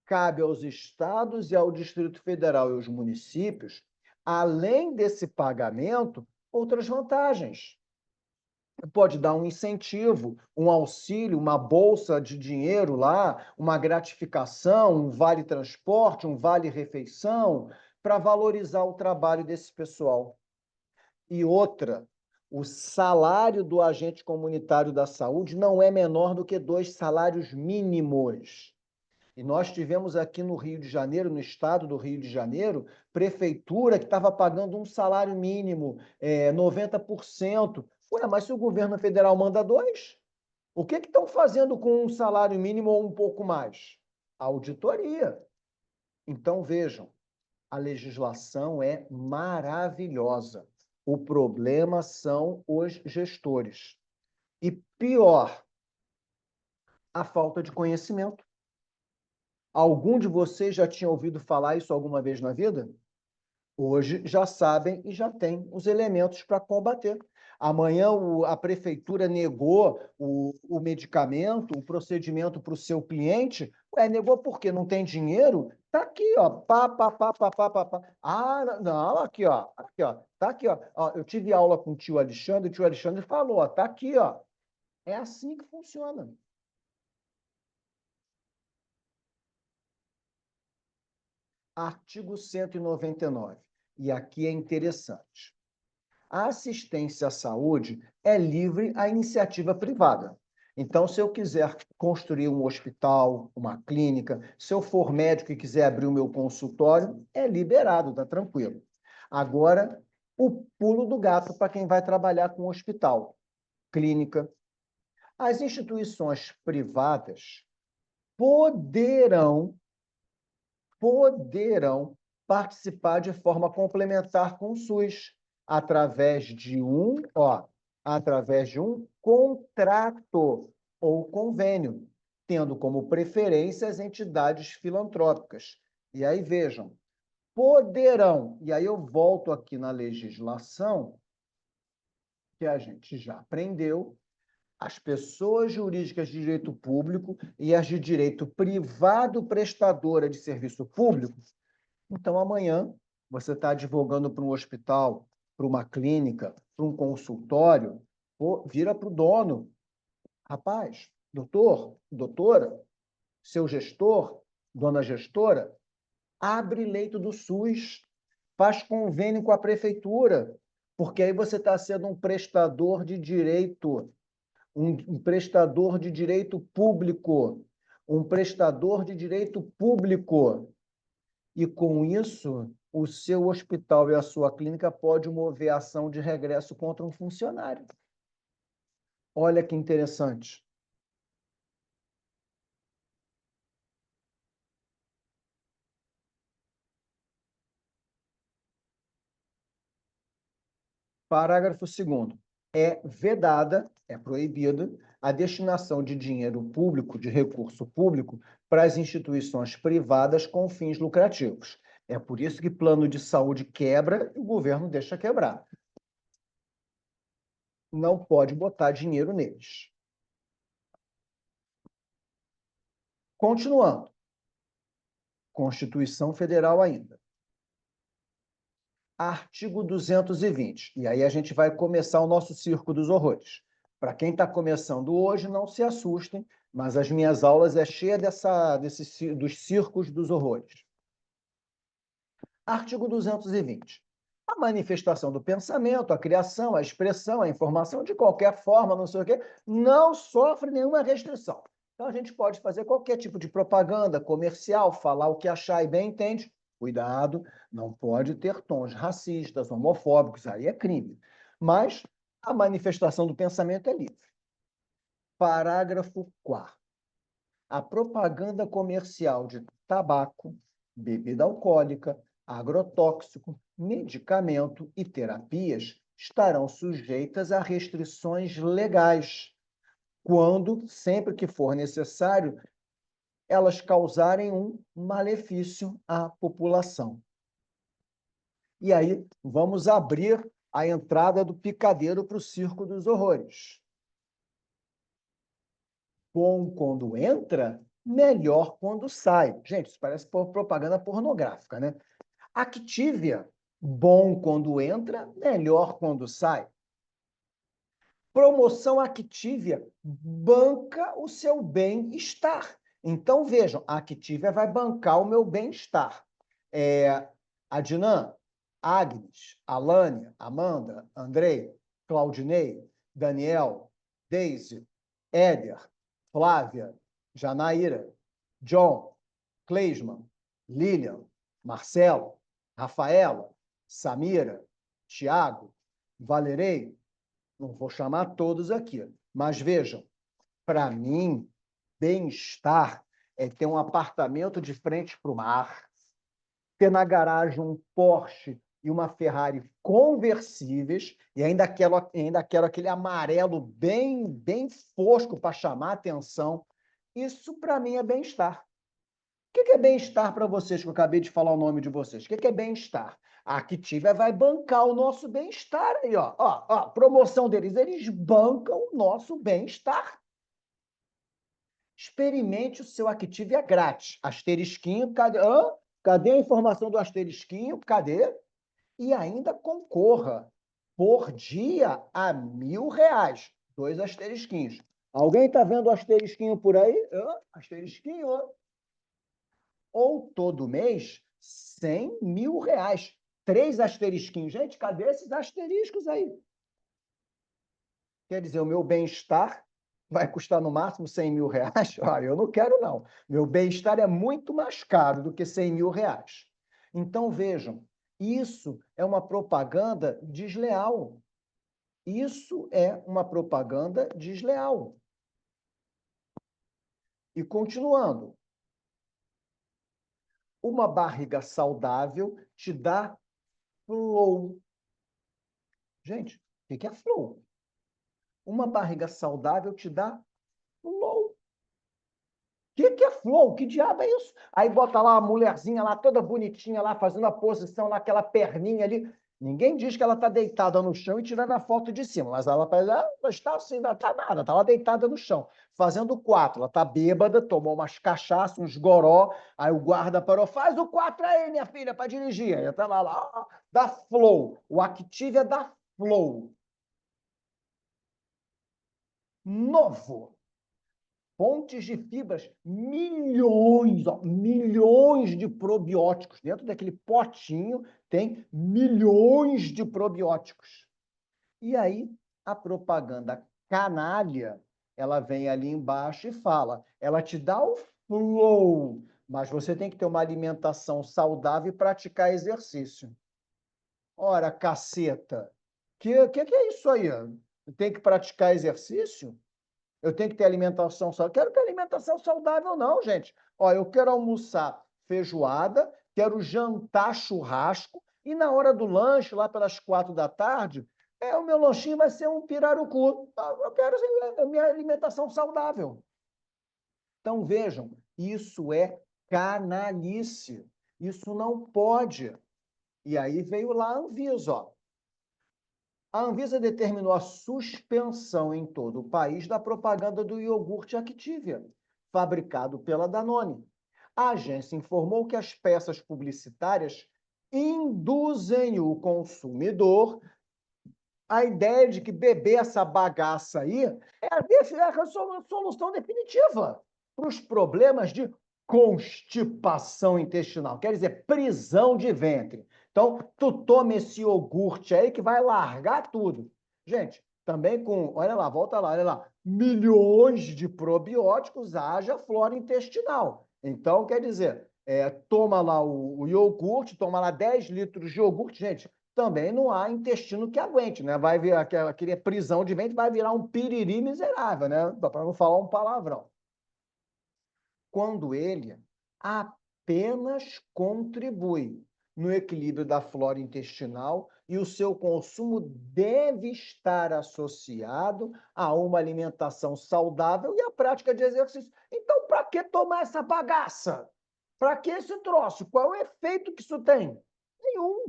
cabe aos estados e ao Distrito Federal e aos municípios, além desse pagamento, outras vantagens. Pode dar um incentivo, um auxílio, uma bolsa de dinheiro lá, uma gratificação, um vale-transporte, um vale-refeição, para valorizar o trabalho desse pessoal. E outra, o salário do agente comunitário da saúde não é menor do que 2 salários mínimos. E nós tivemos aqui no Rio de Janeiro, no estado do Rio de Janeiro, prefeitura que estava pagando um salário mínimo, 90%. Ué, mas se o governo federal manda 2, o que estão fazendo com um salário mínimo ou um pouco mais? Auditoria. Então, vejam, a legislação é maravilhosa. O problema são os gestores. E pior, a falta de conhecimento. Algum de vocês já tinha ouvido falar isso alguma vez na vida? Hoje já sabem e já têm os elementos para combater. Amanhã a prefeitura negou o medicamento, o procedimento para o seu cliente. Ué, negou por quê? Não tem dinheiro? Está aqui, ó. Pá, pá, pá, pá, pá, pá, pá. Ah, não, aqui, ó. Aqui, ó. Tá aqui, ó. Ó, eu tive aula com o tio Alexandre falou, ó, tá aqui, ó. É assim que funciona. Artigo 199. E aqui é interessante. A assistência à saúde é livre à iniciativa privada. Então, se eu quiser construir um hospital, uma clínica, se eu for médico e quiser abrir o meu consultório, é liberado, está tranquilo. Agora, o pulo do gato para quem vai trabalhar com hospital, clínica. As instituições privadas poderão participar de forma complementar com o SUS, através de um contrato ou convênio, tendo como preferência as entidades filantrópicas. E aí vejam, poderão, e aí eu volto aqui na legislação que a gente já aprendeu, as pessoas jurídicas de direito público e as de direito privado prestadora de serviço público. Então, amanhã, você está advogando para um hospital, para uma clínica, para um consultório, vira para o dono. Rapaz, doutor, doutora, seu gestor, dona gestora, abre leito do SUS, faz convênio com a prefeitura, porque aí você está sendo um prestador de direito, um prestador de direito público, um prestador de direito público. E, com isso, o seu hospital e a sua clínica podem mover ação de regresso contra um funcionário. Olha que interessante. Parágrafo 2º. É vedada, é proibida, a destinação de dinheiro público, de recurso público, para as instituições privadas com fins lucrativos. É por isso que plano de saúde quebra e o governo deixa quebrar. Não pode botar dinheiro neles. Continuando. Constituição Federal ainda. Artigo 220. E aí a gente vai começar o nosso circo dos horrores. Para quem está começando hoje, não se assustem, mas as minhas aulas é cheia dos circos dos horrores. Artigo 220. A manifestação do pensamento, a criação, a expressão, a informação, de qualquer forma, não sei o quê, não sofre nenhuma restrição. Então, a gente pode fazer qualquer tipo de propaganda comercial, falar o que achar e bem entende. Cuidado, não pode ter tons racistas, homofóbicos, aí é crime. Mas a manifestação do pensamento é livre. Parágrafo 4º. A propaganda comercial de tabaco, bebida alcoólica, agrotóxico, medicamento e terapias estarão sujeitas a restrições legais, quando, sempre que for necessário, elas causarem um malefício à população. E aí, vamos abrir a entrada do picadeiro para o circo dos horrores. Bom quando entra, melhor quando sai. Gente, isso parece propaganda pornográfica, né? Activia, bom quando entra, melhor quando sai. Promoção Activia banca o seu bem-estar. Então, vejam, a Activia vai bancar o meu bem-estar. Adnan, Agnes, Alânia, Amanda, Andrei, Claudinei, Daniel, Deise, Éder, Flávia, Janaíra, John, Cleisman, Lilian, Marcelo, Rafaela, Samira, Tiago, Valerei, não vou chamar todos aqui, mas vejam, para mim, bem-estar é ter um apartamento de frente para o mar, ter na garagem um Porsche e uma Ferrari conversíveis, e ainda quero aquele amarelo bem fosco para chamar a atenção. Isso, para mim, é bem-estar. O que é bem-estar para vocês, que eu acabei de falar o nome de vocês? O que é bem-estar? A Activia vai bancar o nosso bem-estar aí, ó. Ó, promoção deles, eles bancam o nosso bem-estar. Experimente o seu Activia grátis. Asterisquinho, cadê? Cadê a informação do asterisquinho? Cadê? E ainda concorra por dia a R$ 1.000. 2 asterisquinhos. Alguém está vendo o asterisquinho por aí? Asterisquinho. Ou todo mês, R$ 100.000. 3 asterisquinhos. Gente, cadê esses asteriscos aí? Quer dizer, o meu bem-estar vai custar no máximo R$ 100.000? Olha, eu não quero, não. Meu bem-estar é muito mais caro do que R$ 100.000. Então, vejam, isso é uma propaganda desleal. Isso é uma propaganda desleal. E continuando, uma barriga saudável te dá flow. Gente, o que é flow? Uma barriga saudável te dá flow. O que é flow? Que diabo é isso? Aí bota lá a mulherzinha lá, toda bonitinha lá, fazendo a posição naquela perninha ali. Ninguém diz que ela está deitada no chão e tirando a foto de cima, mas ela está assim, não está nada, está lá deitada no chão, fazendo 4. Ela está bêbada, tomou umas cachaças, uns goró, aí o guarda parou, faz o 4 aí, minha filha, para dirigir. Aí está lá, dá flow. O Activia dá flow. Novo. Fontes de fibras, milhões, ó, milhões de probióticos. Dentro daquele potinho tem milhões de probióticos. E aí, a propaganda canalha, ela vem ali embaixo e fala, ela te dá o flow, mas você tem que ter uma alimentação saudável e praticar exercício. Ora, caceta, que é isso aí? Tem que praticar exercício? Eu tenho que ter alimentação saudável. Quero ter alimentação saudável, não, gente. Ó, eu quero almoçar feijoada, quero jantar churrasco, e na hora do lanche, lá pelas 4 da tarde, o meu lanchinho vai ser um pirarucu. Eu quero a minha alimentação saudável. Então, vejam, isso é canalice. Isso não pode. E aí veio lá a Anvisa, ó. A Anvisa determinou a suspensão em todo o país da propaganda do iogurte Activia, fabricado pela Danone. A agência informou que as peças publicitárias induzem o consumidor à ideia de que beber essa bagaça aí é a solução definitiva para os problemas de constipação intestinal, quer dizer, prisão de ventre. Então, tu toma esse iogurte aí que vai largar tudo. Gente, também olha lá, volta lá, olha lá, milhões de probióticos, haja flora intestinal. Então, quer dizer, toma lá o iogurte, toma lá 10 litros de iogurte, gente, também não há intestino que aguente, né? Vai vir aquela prisão de ventre, vai virar um piriri miserável, né? Para não falar um palavrão. Quando ele apenas contribui no equilíbrio da flora intestinal e o seu consumo deve estar associado a uma alimentação saudável e a prática de exercício. Então, para que tomar essa bagaça? Para que esse troço? Qual é o efeito que isso tem? Nenhum.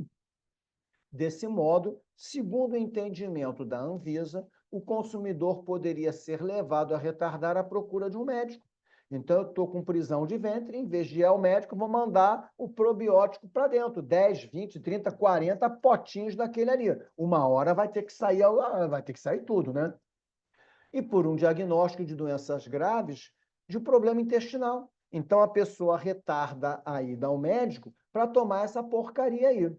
Desse modo, segundo o entendimento da Anvisa, o consumidor poderia ser levado a retardar a procura de um médico Então, eu estou com prisão de ventre, em vez de ir ao médico, vou mandar o probiótico para dentro, 10, 20, 30, 40 potinhos daquele ali. Uma hora vai ter que sair tudo, né? E por um diagnóstico de doenças graves, de problema intestinal. Então, a pessoa retarda a ida ao médico para tomar essa porcaria aí.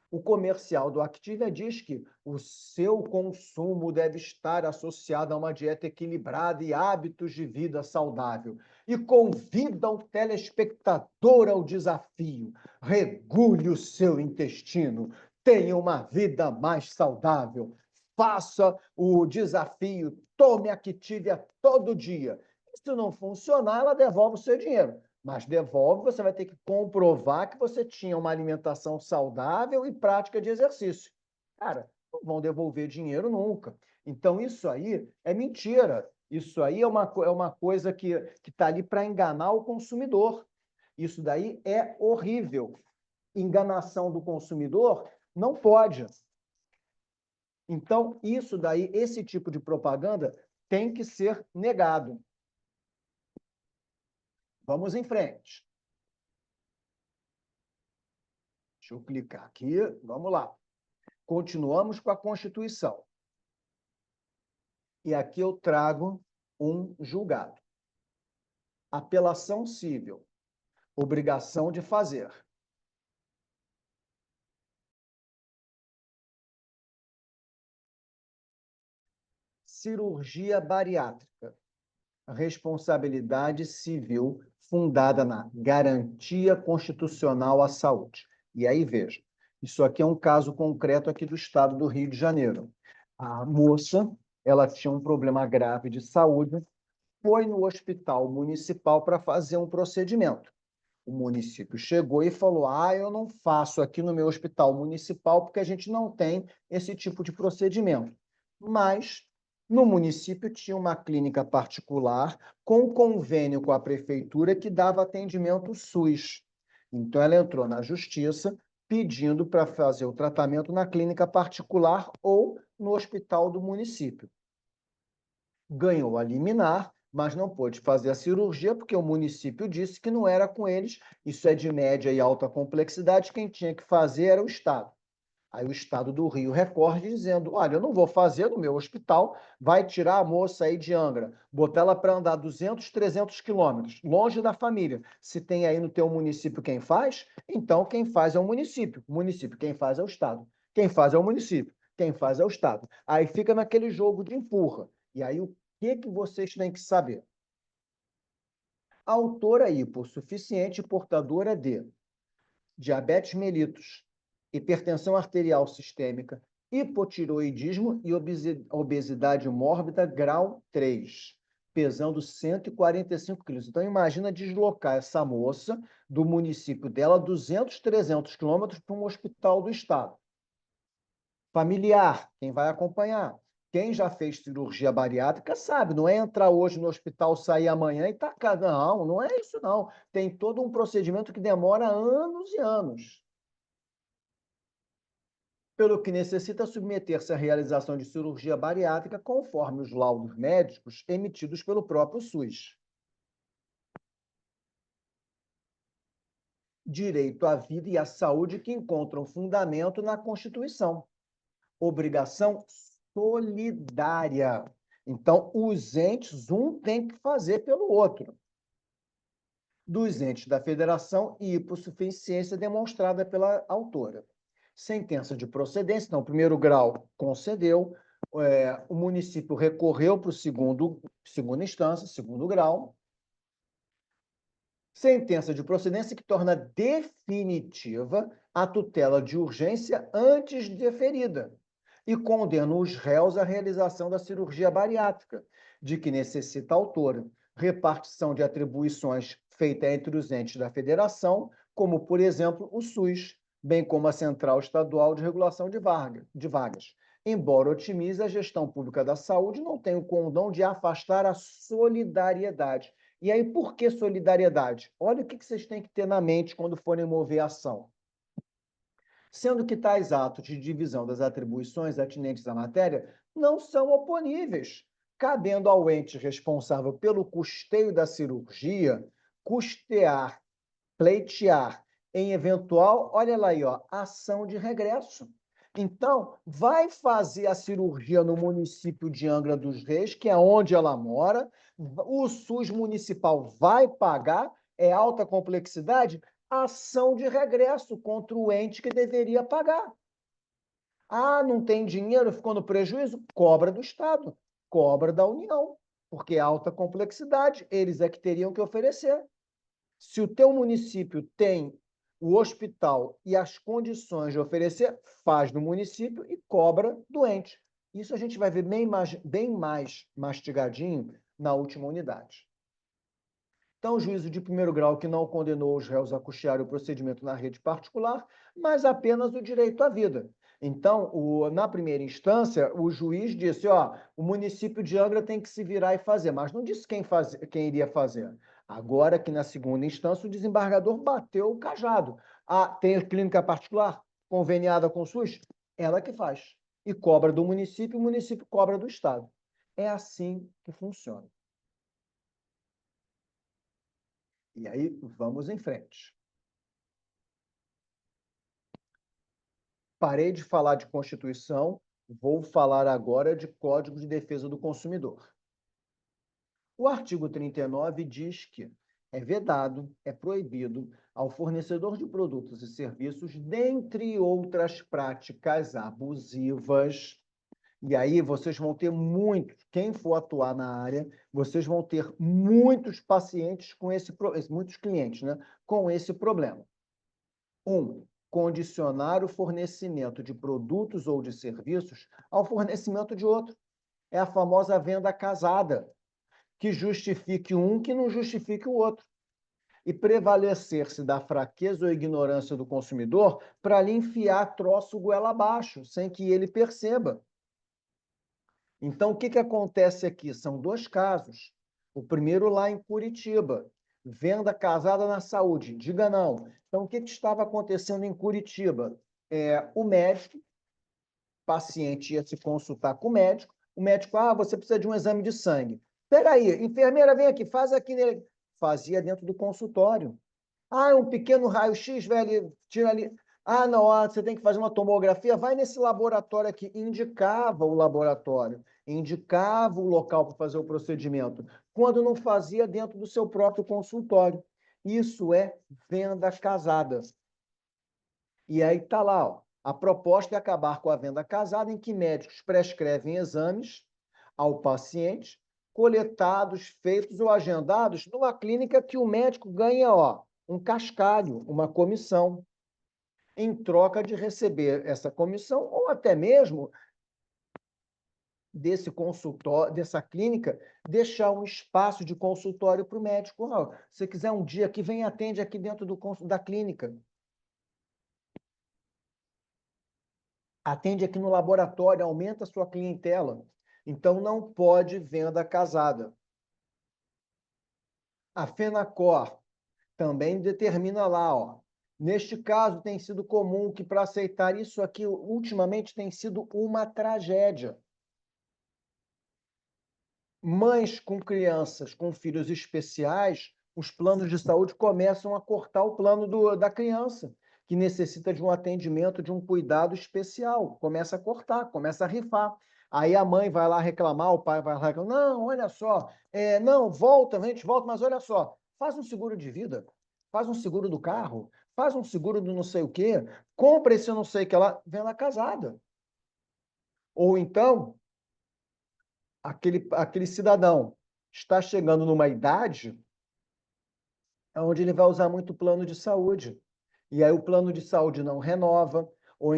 O comercial do Activia diz que o seu consumo deve estar associado a uma dieta equilibrada e hábitos de vida saudável. E convida o telespectador ao desafio. Regule o seu intestino. Tenha uma vida mais saudável. Faça o desafio. Tome Activia todo dia. Se não funcionar, ela devolve o seu dinheiro. Mas devolve, você vai ter que comprovar que você tinha uma alimentação saudável e prática de exercício. Cara, não vão devolver dinheiro nunca. Então, isso aí é mentira. Isso aí é uma coisa que está ali para enganar o consumidor. Isso daí é horrível. Enganação do consumidor não pode. Então, isso daí, esse tipo de propaganda tem que ser negado. Vamos em frente. Deixa eu clicar aqui, vamos lá. Continuamos com a Constituição. E aqui eu trago um julgado. Apelação civil. Obrigação de fazer. Cirurgia bariátrica. Responsabilidade civil fundada na garantia constitucional à saúde. E aí, veja, isso aqui é um caso concreto aqui do estado do Rio de Janeiro. A moça, ela tinha um problema grave de saúde, foi no hospital municipal para fazer um procedimento. O município chegou e falou: eu não faço aqui no meu hospital municipal porque a gente não tem esse tipo de procedimento. Mas no município tinha uma clínica particular com convênio com a prefeitura que dava atendimento SUS. Então ela entrou na justiça pedindo para fazer o tratamento na clínica particular ou no hospital do município. Ganhou a liminar, mas não pôde fazer a cirurgia porque o município disse que não era com eles. Isso é de média e alta complexidade, quem tinha que fazer era o Estado. Aí o Estado do Rio recorre dizendo: olha, eu não vou fazer no meu hospital, vai tirar a moça aí de Angra, botar ela para andar 200, 300 quilômetros, longe da família. Se tem aí no teu município quem faz, então quem faz é o município. O município, quem faz é o Estado. Quem faz é o município. Quem faz é o Estado. Aí fica naquele jogo de empurra. E aí o que vocês têm que saber? A autora hipossuficiente portadora de diabetes mellitus, hipertensão arterial sistêmica, hipotiroidismo e obesidade mórbida grau 3, pesando 145 quilos. Então, imagina deslocar essa moça do município dela 200, 300 quilômetros para um hospital do estado. Familiar, quem vai acompanhar? Quem já fez cirurgia bariátrica sabe, não é entrar hoje no hospital, sair amanhã e tacar. Não, não é isso não. Tem todo um procedimento que demora anos e anos. Pelo que necessita submeter-se à realização de cirurgia bariátrica conforme os laudos médicos emitidos pelo próprio SUS. Direito à vida e à saúde que encontram fundamento na Constituição. Obrigação solidária. Então, os entes, um tem que fazer pelo outro. Dos entes da federação e hipossuficiência demonstrada pela autora. Sentença de procedência, então, o primeiro grau concedeu, o município recorreu para o segunda instância, segundo grau. Sentença de procedência que torna definitiva a tutela de urgência antes de deferida e condena os réus à realização da cirurgia bariátrica, de que necessita a autora. Repartição de atribuições feita entre os entes da federação, como, por exemplo, o SUS, bem como a Central Estadual de Regulação de Vagas. Embora otimize a gestão pública da saúde, não tem o condão de afastar a solidariedade. E aí, por que solidariedade? Olha o que vocês têm que ter na mente quando forem mover ação. Sendo que tais atos de divisão das atribuições atinentes à matéria não são oponíveis, cabendo ao ente responsável pelo custeio da cirurgia custear, pleitear em eventual, olha lá aí, ó, ação de regresso. Então, vai fazer a cirurgia no município de Angra dos Reis, que é onde ela mora, o SUS municipal vai pagar, é alta complexidade, ação de regresso contra o ente que deveria pagar. Ah, não tem dinheiro, ficou no prejuízo? Cobra do Estado, cobra da União, porque é alta complexidade, eles é que teriam que oferecer. Se o teu município tem o hospital e as condições de oferecer, faz no município e cobra doente. Isso a gente vai ver bem mais mastigadinho na última unidade. Então, o juízo de primeiro grau que não condenou os réus a custear o procedimento na rede particular, mas apenas o direito à vida. Então, na primeira instância, o juiz disse, ó, o município de Angra tem que se virar e fazer, mas não disse quem iria fazer. Agora que na segunda instância o desembargador bateu o cajado. Ah, tem clínica particular conveniada com o SUS? Ela que faz. E cobra do município, o município cobra do Estado. É assim que funciona. E aí, vamos em frente. Parei de falar de Constituição, vou falar agora de Código de Defesa do Consumidor. O artigo 39 diz que é vedado, é proibido ao fornecedor de produtos e serviços, dentre outras práticas abusivas. E aí vocês vão ter muitos, quem for atuar na área, vocês vão ter muitos pacientes com muitos clientes, né, com esse problema. Condicionar o fornecimento de produtos ou de serviços ao fornecimento de outro. É a famosa venda casada, que justifique um que não justifique o outro. E prevalecer-se da fraqueza ou ignorância do consumidor para lhe enfiar troço goela abaixo, sem que ele perceba. Então, o que acontece aqui? São dois casos. O primeiro lá em Curitiba, venda casada na saúde. Diga não. Então, o que estava acontecendo em Curitiba? O médico, paciente ia se consultar com o médico, você precisa de um exame de sangue. Espera aí, enfermeira, vem aqui, faz aqui nele. Fazia dentro do consultório. É um pequeno raio-x, velho, tira ali. Não, você tem que fazer uma tomografia, vai nesse laboratório aqui. Indicava o laboratório, indicava o local para fazer o procedimento, quando não fazia dentro do seu próprio consultório. Isso é venda casada. E aí está lá, ó, a proposta é acabar com a venda casada, em que médicos prescrevem exames ao paciente, coletados, feitos ou agendados numa clínica que o médico ganha, ó, um cascalho, uma comissão, em troca de receber essa comissão, ou até mesmo desse consultório, dessa clínica, deixar um espaço de consultório para o médico. Se quiser um dia aqui, vem e atende aqui dentro da clínica. Atende aqui no laboratório, aumenta a sua clientela. Então, não pode venda casada. A FENACOR também determina lá, ó. Neste caso, tem sido comum que, para aceitar isso aqui, ultimamente tem sido uma tragédia. Mães com crianças, com filhos especiais, os planos de saúde começam a cortar o plano da criança, que necessita de um atendimento, de um cuidado especial. Começa a cortar, começa a rifar. Aí a mãe vai lá reclamar, o pai vai lá reclamar, não, olha só, não, volta, a gente volta, mas olha só, faz um seguro de vida, faz um seguro do carro, faz um seguro do não sei o quê, compra esse não sei o que lá, venda casada. Ou então, aquele cidadão está chegando numa idade onde ele vai usar muito plano de saúde. E aí o plano de saúde não renova, ou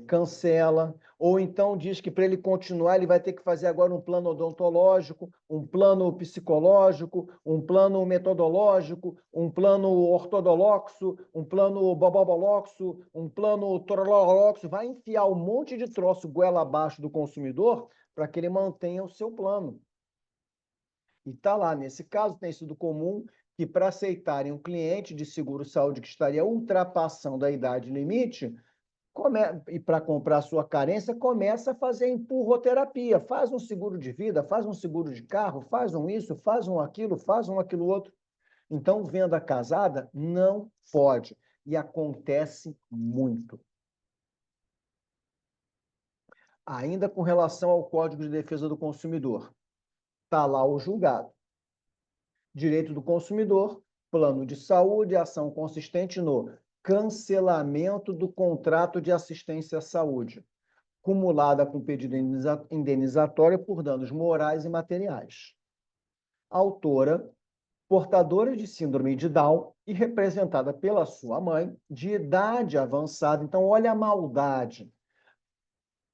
cancela, ou então diz que para ele continuar, ele vai ter que fazer agora um plano odontológico, um plano psicológico, um plano metodológico, um plano ortodoxo, um plano boboboloxo, um plano torololoxo, vai enfiar um monte de troço goela abaixo do consumidor para que ele mantenha o seu plano. E está lá, nesse caso, tem sido comum que, para aceitarem um cliente de seguro-saúde que estaria ultrapassando a idade limite, E para comprar sua carência, começa a fazer empurroterapia. Faz um seguro de vida, faz um seguro de carro, faz um isso, faz um aquilo outro. Então, venda casada não pode. E acontece muito. Ainda com relação ao Código de Defesa do Consumidor, está lá o julgado. Direito do consumidor, plano de saúde, ação consistente no cancelamento do contrato de assistência à saúde, cumulada com pedido indenizatório por danos morais e materiais. Autora, portadora de síndrome de Down e representada pela sua mãe, de idade avançada. Então, olha a maldade.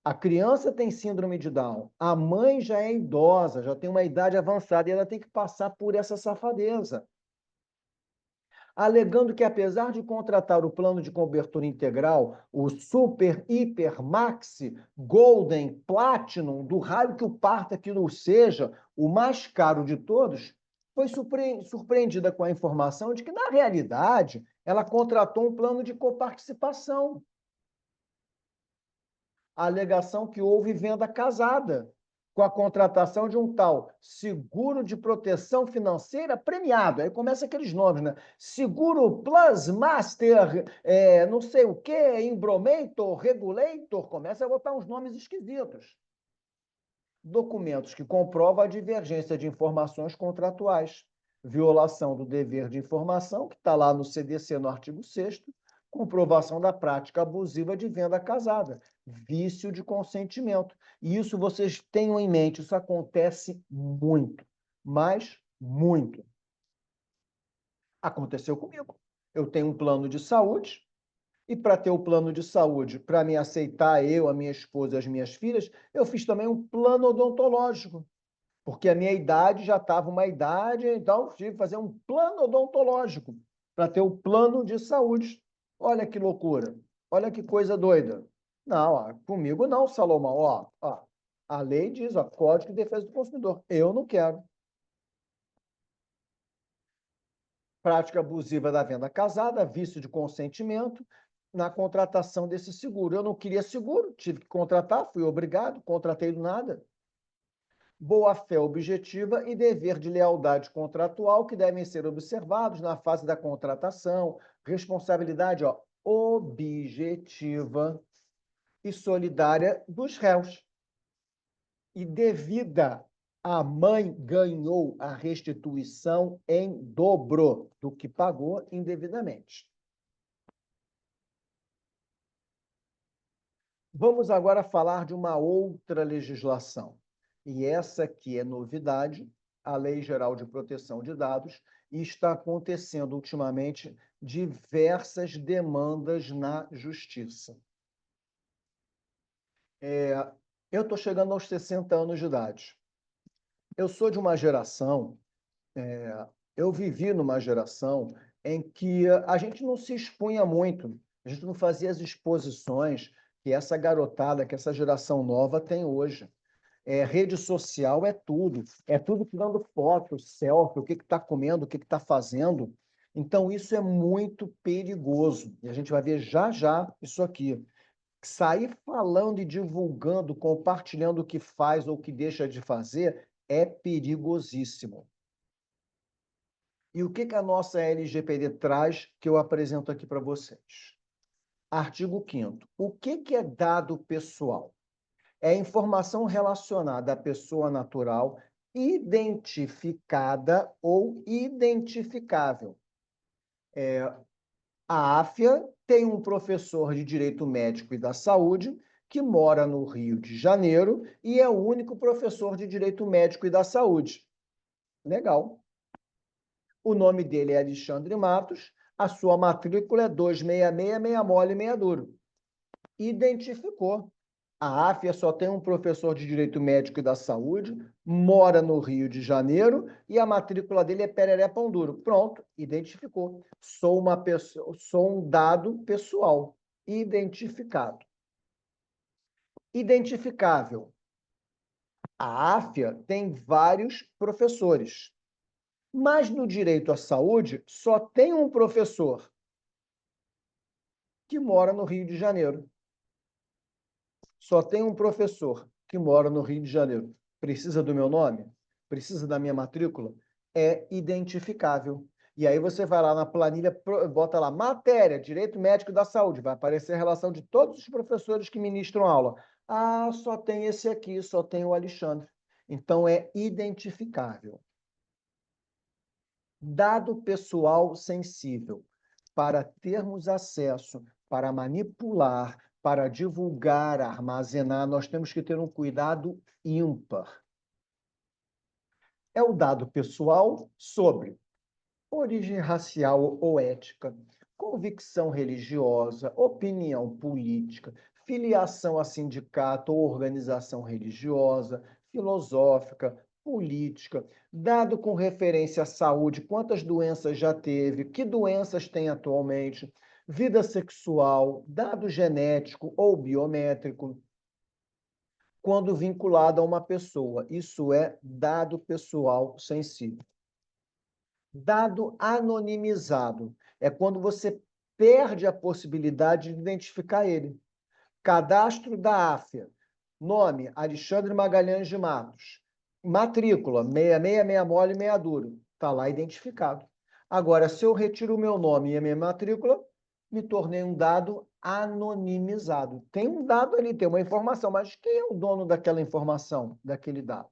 A criança tem síndrome de Down, a mãe já é idosa, já tem uma idade avançada e ela tem que passar por essa safadeza. Alegando que, apesar de contratar o plano de cobertura integral, o Super, Hiper, Maxi, Golden, Platinum, do raio que o parta que não seja, o mais caro de todos, foi surpreendida com a informação de que, na realidade, ela contratou um plano de coparticipação. A alegação que houve venda casada, com a contratação de um tal seguro de proteção financeira premiado. Aí começa aqueles nomes, né? Seguro Plus Master, não sei o quê, Embromator, Regulator, começa a botar uns nomes esquisitos. Documentos que comprovam a divergência de informações contratuais, violação do dever de informação, que está lá no CDC, no artigo 6º, comprovação da prática abusiva de venda casada, vício de consentimento. E isso vocês tenham em mente, isso acontece muito, mas muito. Aconteceu comigo. Eu tenho um plano de saúde, e para ter o plano de saúde, para me aceitar eu, a minha esposa e as minhas filhas, eu fiz também um plano odontológico, porque a minha idade já estava uma idade, então tive que fazer um plano odontológico para ter o plano de saúde. Olha que loucura, olha que coisa doida. Não, comigo não, Salomão. A lei diz, Código de Defesa do Consumidor. Eu não quero. Prática abusiva da venda casada, vício de consentimento na contratação desse seguro. Eu não queria seguro, tive que contratar, fui obrigado, contratei do nada. Boa-fé objetiva e dever de lealdade contratual que devem ser observados na fase da contratação, responsabilidade objetiva e solidária dos réus. E devida, a mãe ganhou a restituição em dobro do que pagou indevidamente. Vamos agora falar de uma outra legislação. E essa aqui é novidade, a Lei Geral de Proteção de Dados, e está acontecendo ultimamente diversas demandas na Justiça. Eu estou chegando aos 60 anos de idade. Eu sou de uma geração, eu vivi numa geração em que a gente não se expunha muito, a gente não fazia as exposições que essa garotada, que essa geração nova tem hoje. Rede social é tudo tirando foto, selfie, o que está comendo, o que está fazendo. Então, isso é muito perigoso. E a gente vai ver já já isso aqui. Sair falando e divulgando, compartilhando o que faz ou o que deixa de fazer é perigosíssimo. E o que a nossa LGPD traz que eu apresento aqui para vocês? Artigo 5º. O que é dado pessoal? É informação relacionada à pessoa natural identificada ou identificável. A AFIA tem um professor de Direito Médico e da Saúde que mora no Rio de Janeiro e é o único professor de Direito Médico e da Saúde. Legal. O nome dele é Alexandre Matos, a sua matrícula é 266, meia mole, meia duro. Identificou. A AFIA só tem um professor de Direito Médico e da Saúde, mora no Rio de Janeiro e a matrícula dele é Pereré Pão Duro. Pronto, identificou. Sou uma pessoa, sou um dado pessoal, identificado. Identificável. A AFIA tem vários professores, mas no direito à saúde só tem um professor que mora no Rio de Janeiro. Só tem um professor que mora no Rio de Janeiro. Precisa do meu nome? Precisa da minha matrícula? É identificável. E aí você vai lá na planilha, bota lá, matéria, direito médico da saúde, vai aparecer a relação de todos os professores que ministram aula. Ah, só tem esse aqui, só tem o Alexandre. Então é identificável. Dado pessoal sensível. Para termos acesso, para manipular, para divulgar, armazenar, nós temos que ter um cuidado ímpar. É o dado pessoal sobre origem racial ou étnica, convicção religiosa, opinião política, filiação a sindicato ou organização religiosa, filosófica, política, dado com referência à saúde, quantas doenças já teve, que doenças tem atualmente, vida sexual, dado genético ou biométrico, quando vinculado a uma pessoa. Isso é dado pessoal sensível. Dado anonimizado é quando você perde a possibilidade de identificar ele. Cadastro da AFIA. Nome, Alexandre Magalhães de Matos. Matrícula, 666 mole, 6 duro. Está lá identificado. Agora, se eu retiro o meu nome e a minha matrícula, me tornei um dado anonimizado. Tem um dado ali, tem uma informação, mas quem é o dono daquela informação, daquele dado?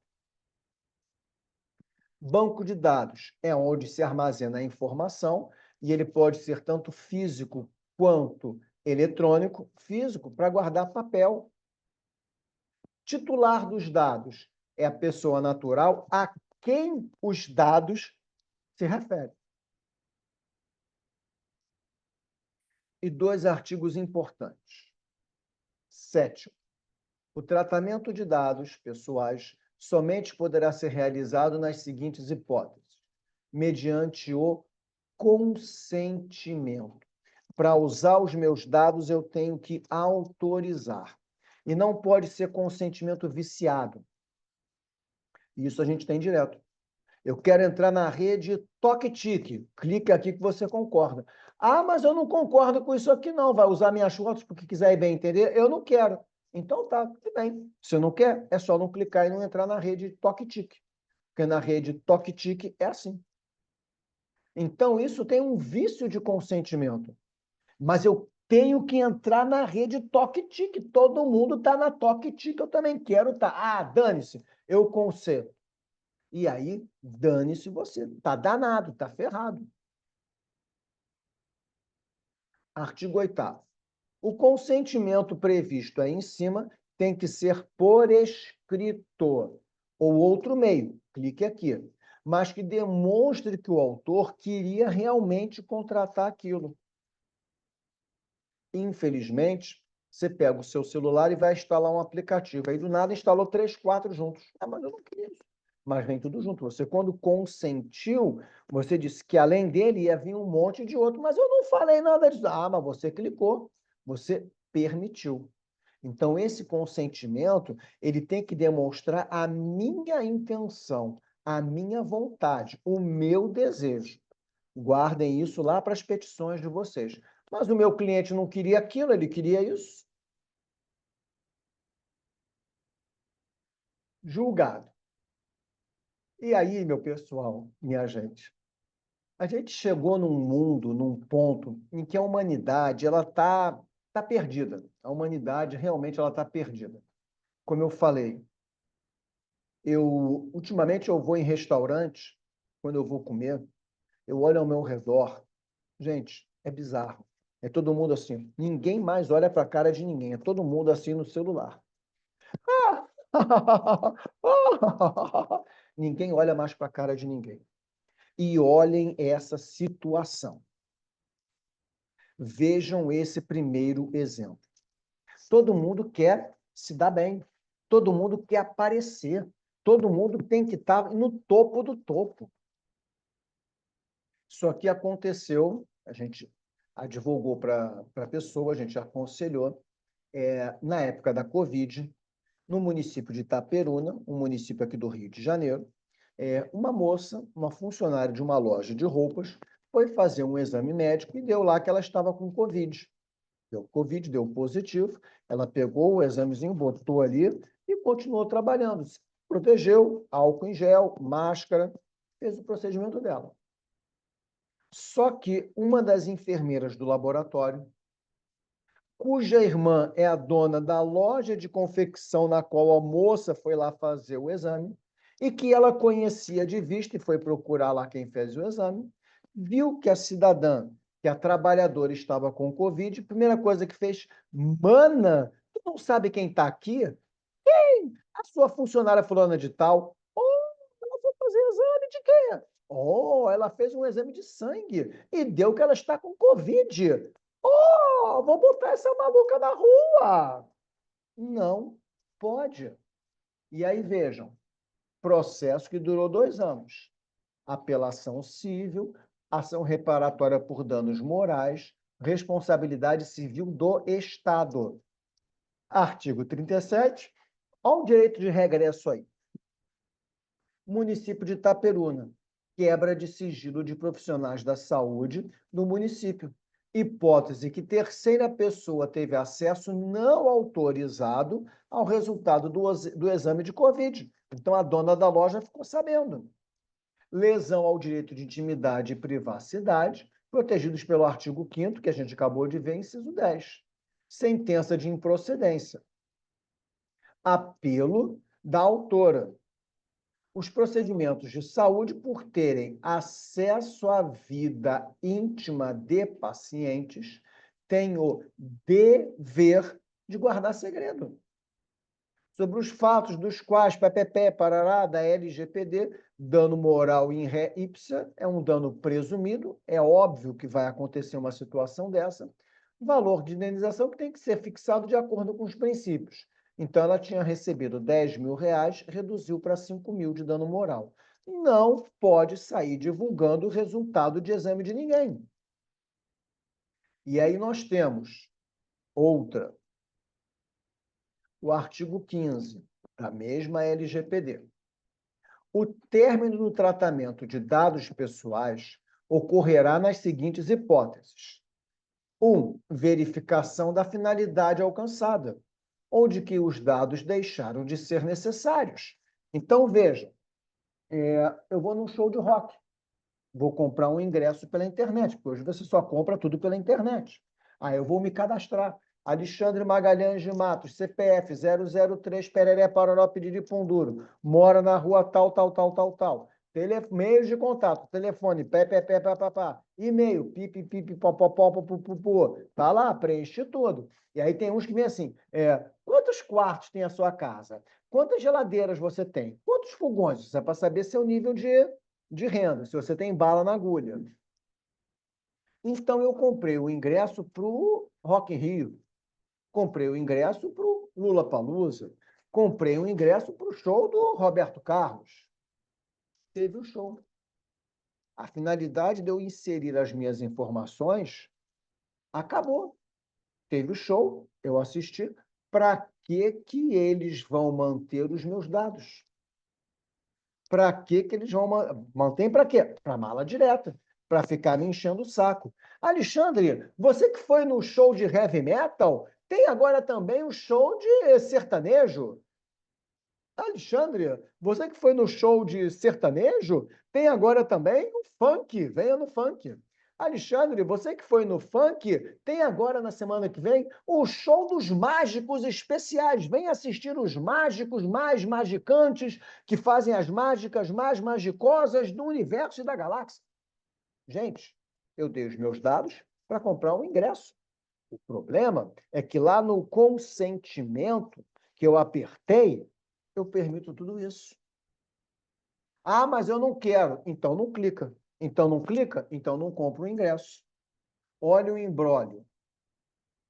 Banco de dados é onde se armazena a informação e ele pode ser tanto físico quanto eletrônico. Físico, para guardar papel. Titular dos dados é a pessoa natural a quem os dados se referem. E 2 artigos importantes. 7. O tratamento de dados pessoais somente poderá ser realizado nas seguintes hipóteses: mediante o consentimento. Para usar os meus dados, eu tenho que autorizar. E não pode ser consentimento viciado. Isso a gente tem direto. Eu quero entrar na rede Toque-Tique. Clique aqui que você concorda. Ah, mas eu não concordo com isso aqui, não. Vai usar minhas fotos porque quiser ir bem entender? Eu não quero. Então tá, tudo bem. Se não quer, é só não clicar e não entrar na rede Toque-Tique. Porque na rede Toque-Tique é assim. Então, isso tem um vício de consentimento. Mas eu tenho que entrar na rede Toque-Tique. Todo mundo está na Toque-Tique, eu também quero estar. Ah, dane-se, eu consento. E aí, dane-se você. Está danado, está ferrado. Artigo 8º. O consentimento previsto aí em cima tem que ser por escrito ou outro meio. Clique aqui. Mas que demonstre que o autor queria realmente contratar aquilo. Infelizmente, você pega o seu celular e vai instalar um aplicativo. Aí, do nada, instalou 3, 4 juntos. Ah, mas eu não queria isso. Mas vem tudo junto. Você, quando consentiu, você disse que, além dele, ia vir um monte de outro. Mas eu não falei nada disso. Ah, mas você clicou. Você permitiu. Então, esse consentimento, ele tem que demonstrar a minha intenção, a minha vontade, o meu desejo. Guardem isso lá para as petições de vocês. Mas o meu cliente não queria aquilo, ele queria isso. Julgado. E aí, meu pessoal, minha gente, a gente chegou num mundo, num ponto em que a humanidade ela tá perdida. A humanidade realmente ela está perdida. Como eu falei, ultimamente eu vou em restaurantes, quando eu vou comer, eu olho ao meu redor. Gente, é bizarro. É todo mundo assim. Ninguém mais olha para a cara de ninguém. É todo mundo assim no celular. Ninguém olha mais para a cara de ninguém. E olhem essa situação. Vejam esse primeiro exemplo. Todo mundo quer se dar bem. Todo mundo quer aparecer. Todo mundo tem que estar no topo do topo. Isso aqui aconteceu, a gente advogou para a pessoa, a gente aconselhou, na época da Covid, no município de Itaperuna, um município aqui do Rio de Janeiro, uma moça, uma funcionária de uma loja de roupas, foi fazer um exame médico e deu lá que ela estava com Covid. Deu Covid, deu positivo, ela pegou o examezinho, botou ali e continuou trabalhando. Se protegeu, álcool em gel, máscara, fez o procedimento dela. Só que uma das enfermeiras do laboratório, cuja irmã é a dona da loja de confecção na qual a moça foi lá fazer o exame, e que ela conhecia de vista e foi procurar lá quem fez o exame, viu que a cidadã, que a trabalhadora estava com Covid, primeira coisa que fez, mana, tu não sabe quem está aqui? Quem? A sua funcionária fulana de tal. Oh, ela foi fazer exame de quê? Oh, ela fez um exame de sangue e deu que ela está com Covid. Oh, vou botar essa maluca na rua. Não pode. E aí, vejam, processo que durou 2 anos. Apelação civil, ação reparatória por danos morais, responsabilidade civil do Estado. Artigo 37. Olha o direito de regresso aí. Município de Itaperuna. Quebra de sigilo de profissionais da saúde no município. Hipótese que terceira pessoa teve acesso não autorizado ao resultado do exame de Covid. Então, a dona da loja ficou sabendo. Lesão ao direito de intimidade e privacidade, protegidos pelo artigo 5º, que a gente acabou de ver, inciso 10. Sentença de improcedência. Apelo da autora. Os procedimentos de saúde, por terem acesso à vida íntima de pacientes, têm o dever de guardar segredo. Sobre os fatos dos quais PPP, parará, da LGPD, dano moral in re ipsa, é um dano presumido, é óbvio que vai acontecer uma situação dessa, valor de indenização que tem que ser fixado de acordo com os princípios. Então, ela tinha recebido R$ 10.000, reduziu para 5.000 de dano moral. Não pode sair divulgando o resultado de exame de ninguém. E aí nós temos outra, o artigo 15 da mesma LGPD. O término do tratamento de dados pessoais ocorrerá nas seguintes hipóteses. 1. Verificação da finalidade alcançada, ou de que os dados deixaram de ser necessários. Então, veja, eu vou num show de rock, vou comprar um ingresso pela internet, porque hoje você só compra tudo pela internet. Aí eu vou me cadastrar. Alexandre Magalhães de Matos, CPF 003, Pereré, Paroró, Piriri, Punduro. Mora na rua tal, tal, tal, tal, tal. Meios de contato, telefone, pá. E-mail, pipipipipopopopopopopô. Tá lá, preenche tudo. E aí tem uns que vêm assim, quantos quartos tem a sua casa? Quantas geladeiras você tem? Quantos fogões? Isso é para saber seu nível de renda, se você tem bala na agulha. Então, eu comprei o ingresso para o Rock in Rio, comprei o ingresso para o Lollapalooza, comprei o ingresso para o show do Roberto Carlos. Teve o show. A finalidade de eu inserir as minhas informações acabou. Teve o show, eu assisti. Para que eles vão manter os meus dados? Para que eles vão manter? Para quê? Para mala direta, para ficar me enchendo o saco. Alexandre, você que foi no show de heavy metal, tem agora também o show de sertanejo. Alexandre, você que foi no show de sertanejo, tem agora também o funk, venha no funk. Alexandre, você que foi no funk, tem agora na semana que vem o show dos mágicos especiais. Vem assistir os mágicos mais magicantes que fazem as mágicas mais magicosas do universo e da galáxia. Gente, eu dei os meus dados para comprar um ingresso. O problema é que lá no consentimento que eu apertei, eu permito tudo isso. Ah, mas eu não quero. Então não clica. Então não clica? Então não compra o ingresso. Olha o imbróglio.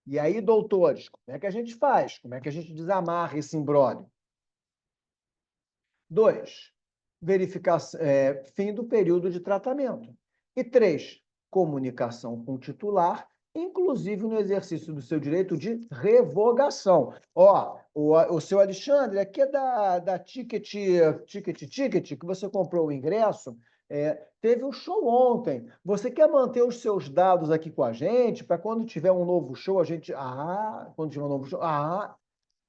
E aí, doutores, como é que a gente faz? Como é que a gente desamarra esse imbróglio? 2, verificação, fim do período de tratamento. E 3, comunicação com o titular, inclusive no exercício do seu direito de revogação. Ó, o seu Alexandre, aqui é da Ticket, que você comprou o ingresso, Teve um show ontem. Você quer manter os seus dados aqui com a gente para quando tiver um novo show, a gente. Quando tiver um novo show.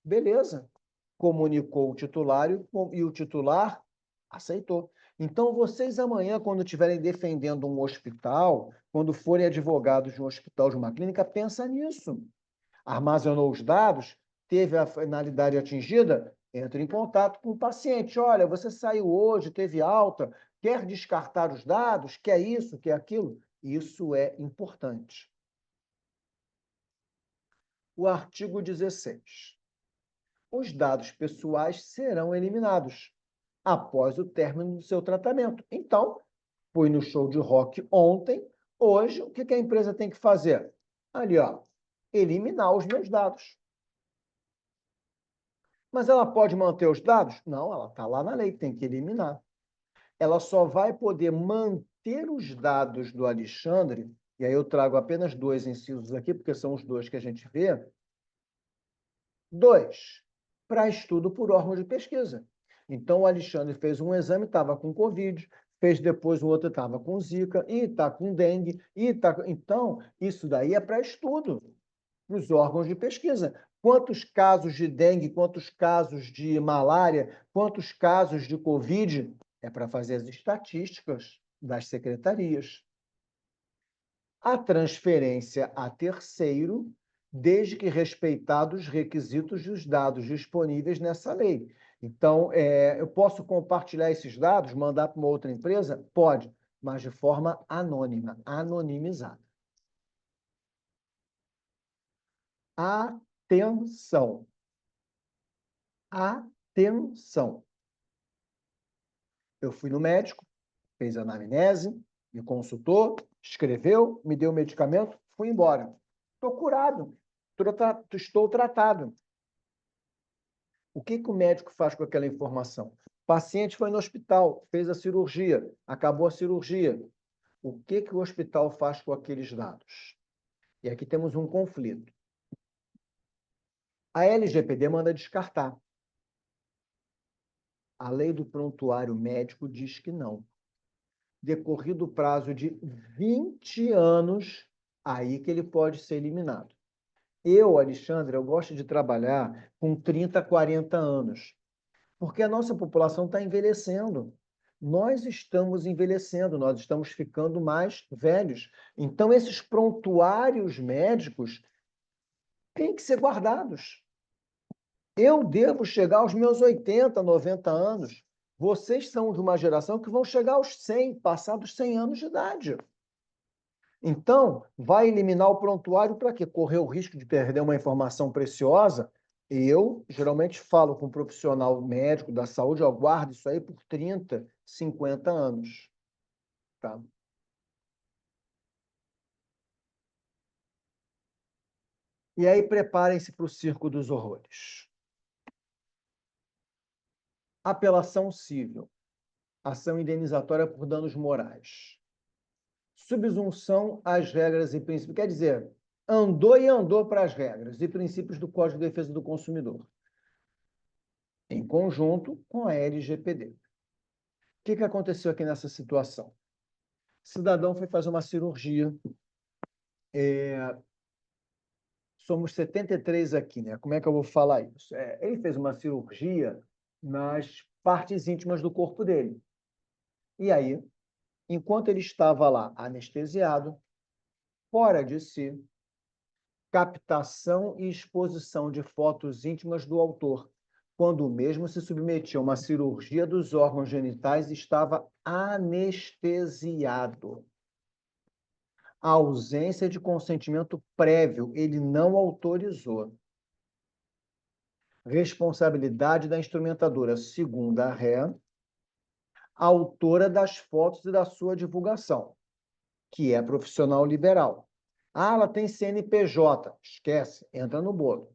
Beleza. Comunicou o titular e o titular aceitou. Então, vocês amanhã, quando estiverem defendendo um hospital, quando forem advogados de um hospital, de uma clínica, pensa nisso. Armazenou os dados, teve a finalidade atingida, entre em contato com o paciente. Olha, você saiu hoje, teve alta, quer descartar os dados, quer isso, quer aquilo? Isso é importante. O artigo 16. Os dados pessoais serão eliminados após o término do seu tratamento. Então, fui no show de rock ontem, hoje, o que a empresa tem que fazer? Ali, ó, eliminar os meus dados. Mas ela pode manter os dados? Não, ela está lá na lei, tem que eliminar. Ela só vai poder manter os dados do Alexandre, e aí eu trago apenas 2 incisos aqui, porque são os 2 que a gente vê. 2, para estudo por órgão de pesquisa. Então, o Alexandre fez um exame, estava com Covid, fez depois o outro, estava com Zika, e está com dengue, Então, isso daí é para estudo, para os órgãos de pesquisa. Quantos casos de dengue, quantos casos de malária, quantos casos de Covid? É para fazer as estatísticas das secretarias. A transferência a terceiro, desde que respeitados os requisitos dos dados disponíveis nessa lei. Então, eu posso compartilhar esses dados, mandar para uma outra empresa? Pode, mas de forma anônima, anonimizada. Atenção! Atenção! Eu fui no médico, fez anamnese, me consultou, escreveu, me deu medicamento, fui embora. Estou curado, estou tratado. O que o médico faz com aquela informação? O paciente foi no hospital, fez a cirurgia, acabou a cirurgia. O que o hospital faz com aqueles dados? E aqui temos um conflito. A LGPD manda descartar. A lei do prontuário médico diz que não. Decorrido o prazo de 20 anos, aí que ele pode ser eliminado. Eu, Alexandre, eu gosto de trabalhar com 30, 40 anos, porque a nossa população está envelhecendo. Nós estamos envelhecendo, nós estamos ficando mais velhos. Então, esses prontuários médicos têm que ser guardados. Eu devo chegar aos meus 80, 90 anos. Vocês são de uma geração que vão chegar aos 100, passados 100 anos de idade. Então, vai eliminar o prontuário para quê? Correr o risco de perder uma informação preciosa? Eu, geralmente, falo com um profissional médico da saúde, eu guardo isso aí por 30, 50 anos. Tá? E aí, preparem-se para o circo dos horrores. Apelação civil. Ação indenizatória por danos morais. Subsunção às regras e princípios. Quer dizer, andou para as regras e princípios do Código de Defesa do Consumidor, em conjunto com a LGPD. O que aconteceu aqui nessa situação? O cidadão foi fazer uma cirurgia. Somos 73 aqui, né? Como é que eu vou falar isso? Ele fez uma cirurgia nas partes íntimas do corpo dele. E aí, enquanto ele estava lá anestesiado, fora de si, captação e exposição de fotos íntimas do autor, quando o mesmo se submetia a uma cirurgia dos órgãos genitais e estava anestesiado. A ausência de consentimento prévio, ele não autorizou. Responsabilidade da instrumentadora, segundo a ré, autora das fotos e da sua divulgação, que é profissional liberal. Ela tem CNPJ, esquece, entra no bolo.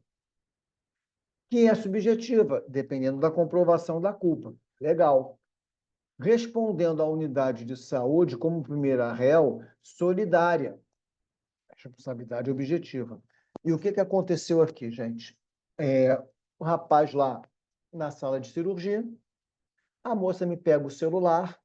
Que é subjetiva, dependendo da comprovação da culpa. Legal. Respondendo à unidade de saúde como primeira réu, solidária. Responsabilidade objetiva. E o que aconteceu aqui, gente? O rapaz lá na sala de cirurgia, a moça me pega o celular,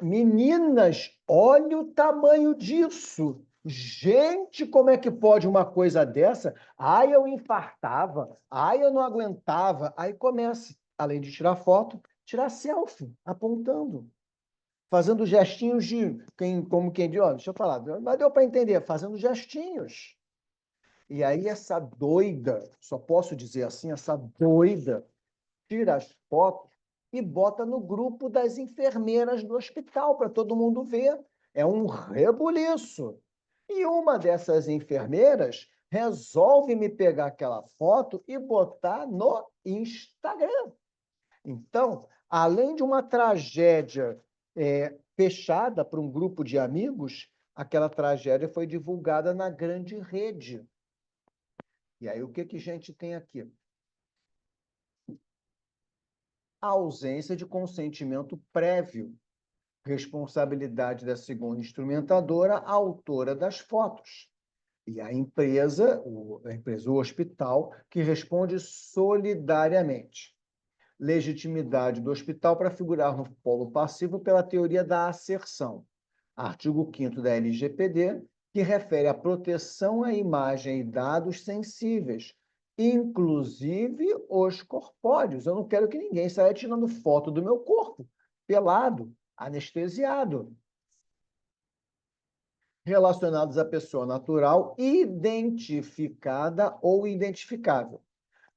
Meninas, olha o tamanho disso. Gente, como é que pode uma coisa dessa? Ai, eu infartava. Ai, eu não aguentava. Aí começa, além de tirar foto, tirar selfie, apontando, fazendo gestinhos de como quem diz, ó, deixa eu falar, mas deu para entender, fazendo gestinhos. E aí essa doida, só posso dizer assim, essa doida tira as fotos e bota no grupo das enfermeiras do hospital para todo mundo ver. É um rebuliço. E uma dessas enfermeiras resolve me pegar aquela foto e botar no Instagram. Então, além de uma tragédia fechada para um grupo de amigos, aquela tragédia foi divulgada na grande rede. E aí, o que a gente tem aqui? A ausência de consentimento prévio, responsabilidade da segunda instrumentadora, a autora das fotos. E a empresa, o hospital, que responde solidariamente. Legitimidade do hospital para figurar no polo passivo pela teoria da asserção. Artigo 5º da LGPD, que refere à proteção à imagem e dados sensíveis, inclusive os corpóreos. Eu não quero que ninguém saia tirando foto do meu corpo, pelado, anestesiado. Relacionados à pessoa natural identificada ou identificável.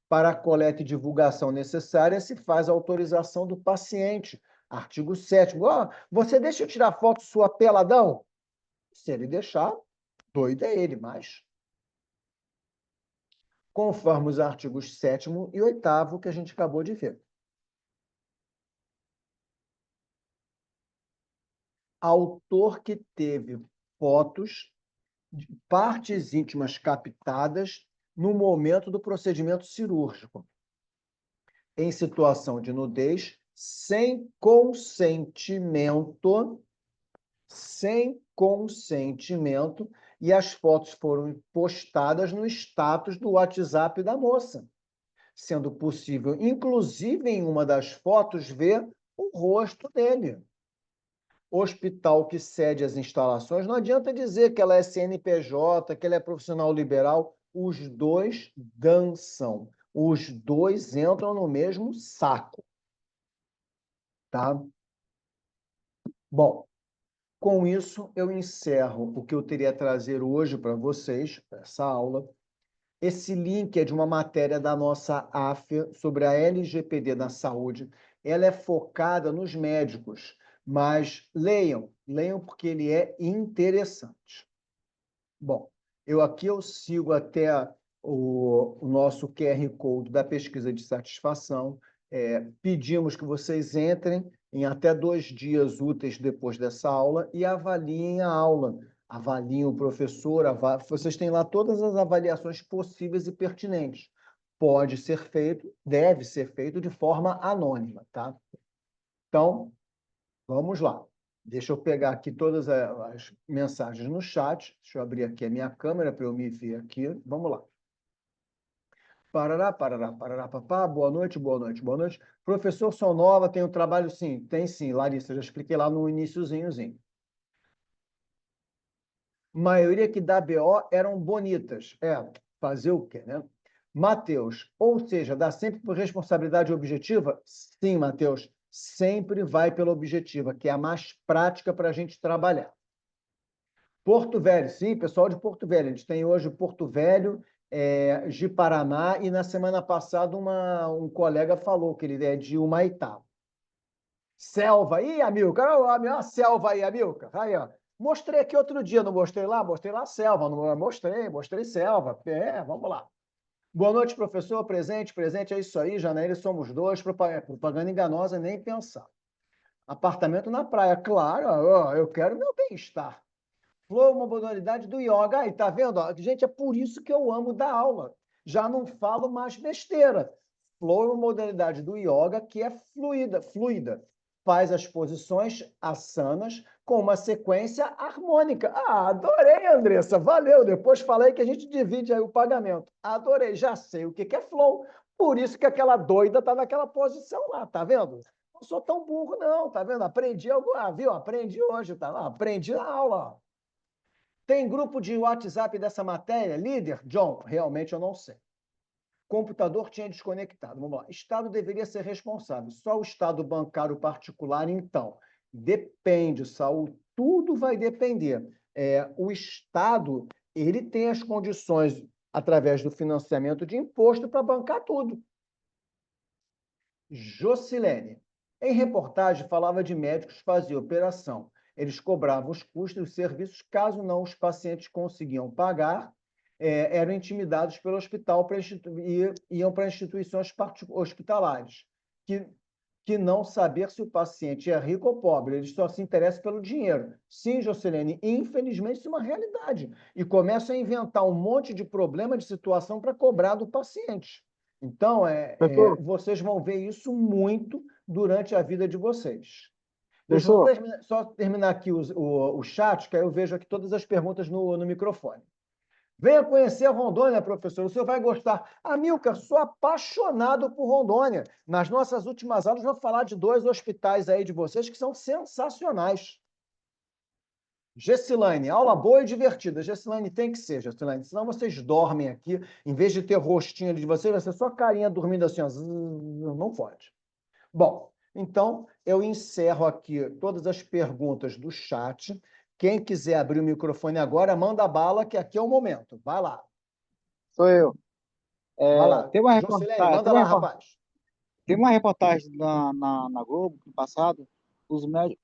Para a coleta e divulgação necessária, se faz a autorização do paciente. Artigo 7º. Oh, você deixa eu tirar foto sua peladão? Se ele deixar, doido é ele, mas... Conforme os artigos 7º e 8º que a gente acabou de ver. Autor que teve fotos de partes íntimas captadas no momento do procedimento cirúrgico, em situação de nudez, sem consentimento, e as fotos foram postadas no status do WhatsApp da moça, sendo possível, inclusive em uma das fotos, ver o rosto dele. Hospital que cede as instalações, não adianta dizer que ela é CNPJ, que ela é profissional liberal, os dois dançam, os dois entram no mesmo saco. Tá? Bom, com isso eu encerro o que eu teria a trazer hoje para vocês, essa aula. Esse link é de uma matéria da nossa AFEA sobre a LGPD na saúde. Ela é focada nos médicos, mas leiam porque ele é interessante. Bom, eu sigo até o nosso QR Code da pesquisa de satisfação. Pedimos que vocês entrem em até 2 dias úteis depois dessa aula e avaliem a aula. Avaliem o professor, vocês têm lá todas as avaliações possíveis e pertinentes. Pode ser feito, deve ser feito de forma anônima, tá? Então, vamos lá. Deixa eu pegar aqui todas as mensagens no chat. Deixa eu abrir aqui a minha câmera para eu me ver aqui. Vamos lá. Parará, parará, parará, papá. Boa noite, boa noite, boa noite. Professor, sou nova, tenho trabalho? Sim, tem sim, Larissa. Já expliquei lá no iniciozinhozinho. Maioria que dá BO eram bonitas. Fazer o quê, né? Matheus, ou seja, dá sempre por responsabilidade objetiva? Sim, Matheus, sempre vai pela objetiva, que é a mais prática para a gente trabalhar. Porto Velho, sim, pessoal de Porto Velho. A gente tem hoje Porto Velho, de Paraná, e na semana passada um colega falou que ele é de Humaitá. Selva aí, Amilcar. Olha a selva aí, Amilcar. Aí, ó. Mostrei aqui outro dia, não mostrei lá? Mostrei lá selva, não mostrei selva. Vamos lá. Boa noite, professor. Presente, é isso aí. Janaína, somos dois. Propaganda enganosa, nem pensar. Apartamento na praia, claro. Ó, eu quero meu bem-estar. Flow, uma modalidade do yoga. Aí, tá vendo? Gente, é por isso que eu amo dar aula. Já não falo mais besteira. Flow é uma modalidade do yoga que é fluida. Faz as posições asanas com uma sequência harmônica. Ah, adorei, Andressa. Valeu. Depois falei que a gente divide aí o pagamento. Adorei. Já sei o que é flow. Por isso que aquela doida tá naquela posição lá, tá vendo? Não sou tão burro, não, tá vendo? Aprendi algo, viu? Aprendi hoje, tá lá, aprendi na aula. Ó. Tem grupo de WhatsApp dessa matéria? Líder? John, realmente eu não sei. Computador tinha desconectado. Vamos lá. Estado deveria ser responsável. Só o Estado bancário particular, então. Depende, Saul. Tudo vai depender. O Estado, ele tem as condições, através do financiamento de imposto, para bancar tudo. Jocilene. Em reportagem, falava de médicos que faziam operação. Eles cobravam os custos dos serviços, caso não os pacientes conseguiam pagar, eram intimidados pelo hospital e iam para instituições hospitalares, que não saber se o paciente é rico ou pobre, eles só se interessam pelo dinheiro. Sim, Jocilene, infelizmente isso é uma realidade. E começam a inventar um monte de problema, de situação para cobrar do paciente. Então, Professor, vocês vão ver isso muito durante a vida de vocês. Deixa eu professor, só terminar aqui o chat, que aí eu vejo aqui todas as perguntas no microfone. Venha conhecer Rondônia, professor, o senhor vai gostar. Amilcar, sou apaixonado por Rondônia. Nas nossas últimas aulas, vou falar de 2 hospitais aí de vocês que são sensacionais. Gessilane, aula boa e divertida. Gessilane tem que ser, Gessilane, senão vocês dormem aqui, em vez de ter rostinho ali de vocês, vai ser só carinha dormindo assim, ó, não pode. Bom, então eu encerro aqui todas as perguntas do chat. Quem quiser abrir o microfone agora, manda bala, que aqui é o momento. Vai lá, sou eu. vai lá. Tem uma Jocilene, reportagem, manda lá, rapaz. tem uma reportagem na Globo, no passado,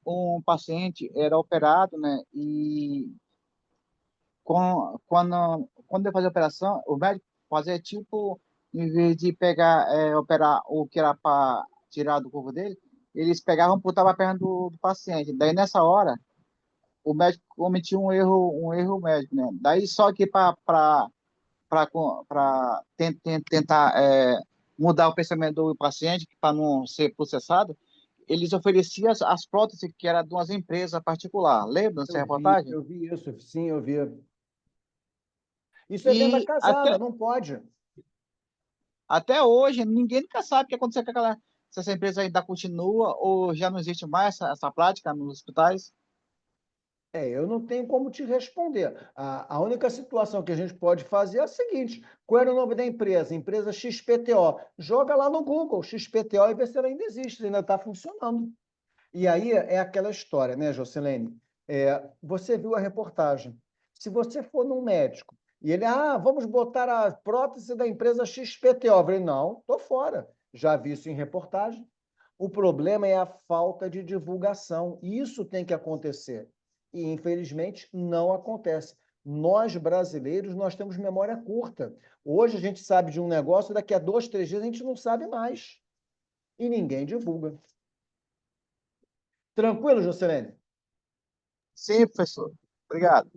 um paciente era operado, né? E quando ele fazia a operação, o médico fazia tipo, em vez de operar o que era para tirar do corpo dele, eles pegavam e botavam a perna do paciente. Daí, nessa hora, o médico cometia um erro médico, né? Daí, só que para tentar mudar o pensamento do paciente, para não ser processado, eles ofereciam as próteses que eram de umas empresas particulares. Lembra dessa reportagem? Eu vi isso, sim, eu vi. Isso é venda E casada, não pode. até hoje, ninguém nunca sabe o que aconteceu com se essa empresa ainda continua ou já não existe mais essa prática nos hospitais. Eu não tenho como te responder. A única situação que a gente pode fazer é a seguinte: qual era o nome da empresa? Empresa XPTO. Joga lá no Google XPTO e vê se ela ainda existe, se ainda está funcionando. E aí é aquela história, né, Jocilene? Você viu a reportagem. Se você for num médico e ele, vamos botar a prótese da empresa XPTO. Eu falei, não, estou fora. Já vi isso em reportagem. O problema é a falta de divulgação. Isso tem que acontecer. E, infelizmente, não acontece. Nós, brasileiros, nós temos memória curta. Hoje a gente sabe de um negócio, daqui a 2, 3 dias a gente não sabe mais. E ninguém divulga. Tranquilo, Juscelene? Sim, professor. Obrigado.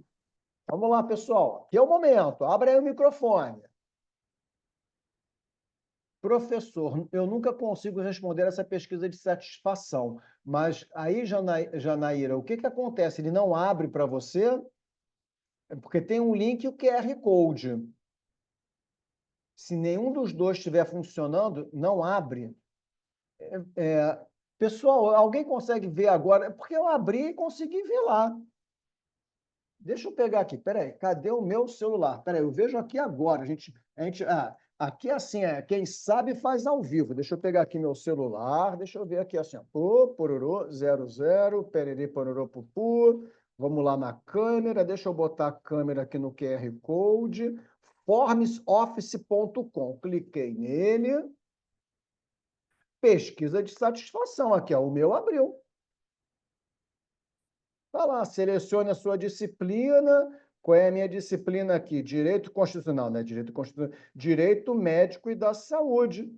Vamos lá, pessoal. Aqui é o momento. Abra aí o microfone. Professor, eu nunca consigo responder essa pesquisa de satisfação, mas aí, Janaíra, o que acontece? Ele não abre para você? Porque tem um link e o QR Code. Se nenhum dos dois estiver funcionando, não abre. Pessoal, alguém consegue ver agora? Porque eu abri e consegui ver lá. Deixa eu pegar aqui. Peraí, cadê o meu celular? Peraí, eu vejo aqui agora. Aqui é assim, quem sabe faz ao vivo. Deixa eu pegar aqui meu celular. Deixa eu ver aqui assim, ó. Pô, pororô, 00, pereri, pororô, pupu. Vamos lá na câmera. Deixa eu botar a câmera aqui no QR Code. Formsoffice.com. Cliquei nele. Pesquisa de satisfação aqui, ó. O meu abriu. Vai lá, selecione a sua disciplina. Qual é a minha disciplina aqui? Direito constitucional, né? Direito constitucional, direito médico e da saúde.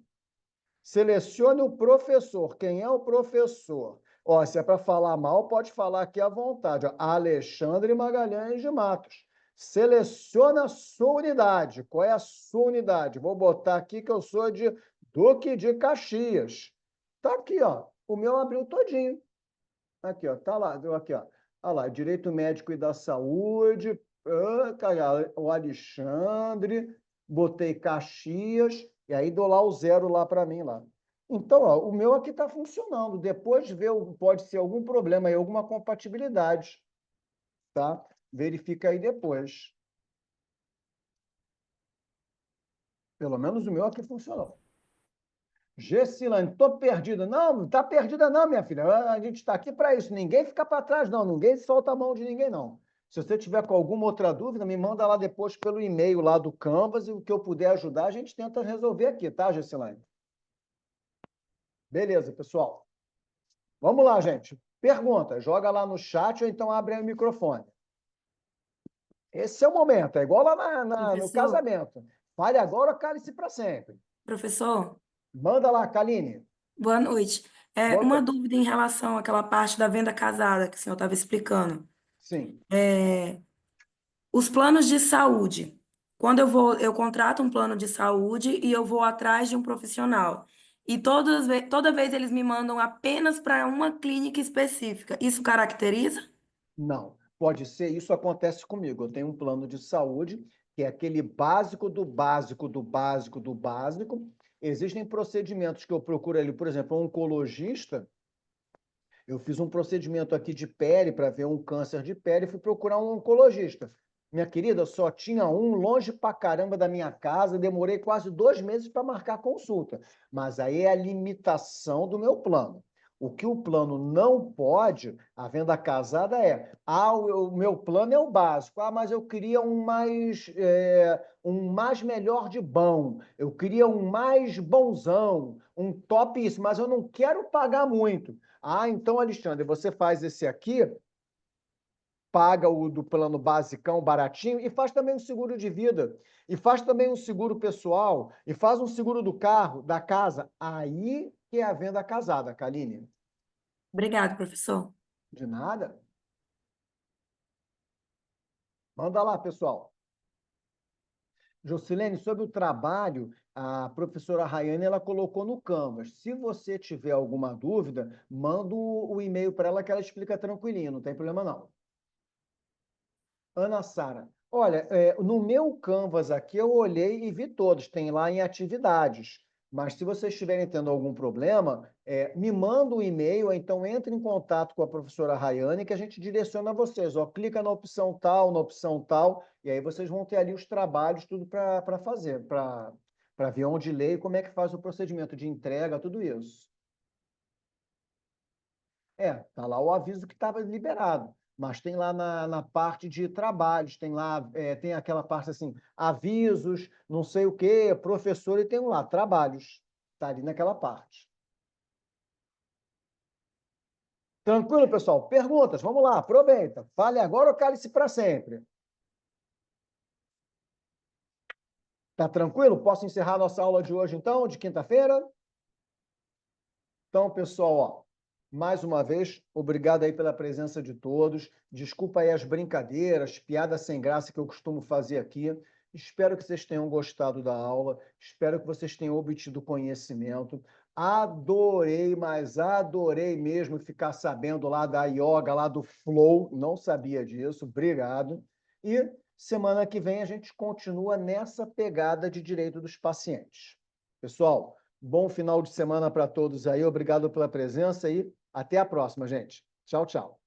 Selecione o professor. Quem é o professor? Ó, se é para falar mal, pode falar aqui à vontade. Ó, Alexandre Magalhães de Matos. Seleciona a sua unidade. Qual é a sua unidade? Vou botar aqui que eu sou de Duque de Caxias. Tá aqui, ó. O meu abriu todinho. Aqui, ó, tá lá, aqui, ó. Olha lá, Direito Médico e da Saúde, cara, o Alexandre, botei Caxias, e aí dou lá o 0 lá para mim lá. Então, ó, o meu aqui está funcionando. Depois vê, pode ser algum problema aí, alguma compatibilidade, tá? Verifica aí depois. Pelo menos o meu aqui funcionou. Gessilane, estou perdida. Não, está perdida não, minha filha. A gente está aqui para isso. Ninguém fica para trás, não. Ninguém solta a mão de ninguém, não. Se você tiver com alguma outra dúvida, me manda lá depois pelo e-mail lá do Canvas e o que eu puder ajudar, a gente tenta resolver aqui, tá, Gessilane? Beleza, pessoal. Vamos lá, gente. Pergunta, joga lá no chat ou então abre aí o microfone. Esse é o momento, é igual lá no Professor, casamento. Fale agora ou cale-se para sempre. professor, Manda lá, Kaline. boa noite. Boa Uma noite. dúvida em relação àquela parte da venda casada que o senhor estava explicando. Sim. Os planos de saúde. Quando eu contrato um plano de saúde e eu vou atrás de um profissional. E toda vez eles me mandam apenas para uma clínica específica. Isso caracteriza? Não, pode ser, isso acontece comigo. Eu tenho um plano de saúde, que é aquele básico do básico do básico do básico. Existem procedimentos que eu procuro ali, por exemplo, um oncologista. Eu fiz um procedimento aqui de pele para ver um câncer de pele e fui procurar um oncologista. Minha querida, só tinha um longe pra caramba da minha casa, demorei quase 2 meses para marcar consulta. Mas aí é a limitação do meu plano. O que o plano não pode, a venda casada o meu plano é o básico. Mas eu queria um mais melhor de bom. Eu queria um mais bonzão, um top isso, mas eu não quero pagar muito. Então, Alexandre, você faz esse aqui, paga o do plano basicão, baratinho, e faz também um seguro de vida, e faz também um seguro pessoal, e faz um seguro do carro, da casa. Aí que é a venda casada, Kaline. Obrigado, professor. De nada. Manda lá, pessoal. Jocilene, sobre o trabalho, a professora Rayane, ela colocou no Canvas. Se você tiver alguma dúvida, manda o e-mail para ela que ela explica tranquilinho, não tem problema não. Ana Sara, olha, no meu Canvas aqui eu olhei e vi todos, tem lá em atividades. Mas se vocês estiverem tendo algum problema, me manda um e-mail, ou então entre em contato com a professora Rayane, que a gente direciona vocês. Ó, clica na opção tal, e aí vocês vão ter ali os trabalhos, tudo para fazer, para ver onde lê e como é que faz o procedimento de entrega, tudo isso. Tá lá o aviso que estava liberado, mas tem lá na parte de trabalhos, tem lá, tem aquela parte assim, avisos, não sei o quê, professor, e tem lá, trabalhos. Está ali naquela parte. Tranquilo, pessoal? Perguntas, vamos lá, aproveita. Fale agora ou cale-se para sempre. Tá tranquilo? Posso encerrar nossa aula de hoje, então, de quinta-feira? Então, pessoal, ó, mais uma vez, obrigado aí pela presença de todos. Desculpa aí as brincadeiras, piadas sem graça que eu costumo fazer aqui. Espero que vocês tenham gostado da aula. Espero que vocês tenham obtido conhecimento. Adorei, mas adorei mesmo ficar sabendo lá da yoga, lá do flow. Não sabia disso. Obrigado. E semana que vem a gente continua nessa pegada de direito dos pacientes. Pessoal, bom final de semana para todos aí. Obrigado pela presença e até a próxima, gente. Tchau, tchau.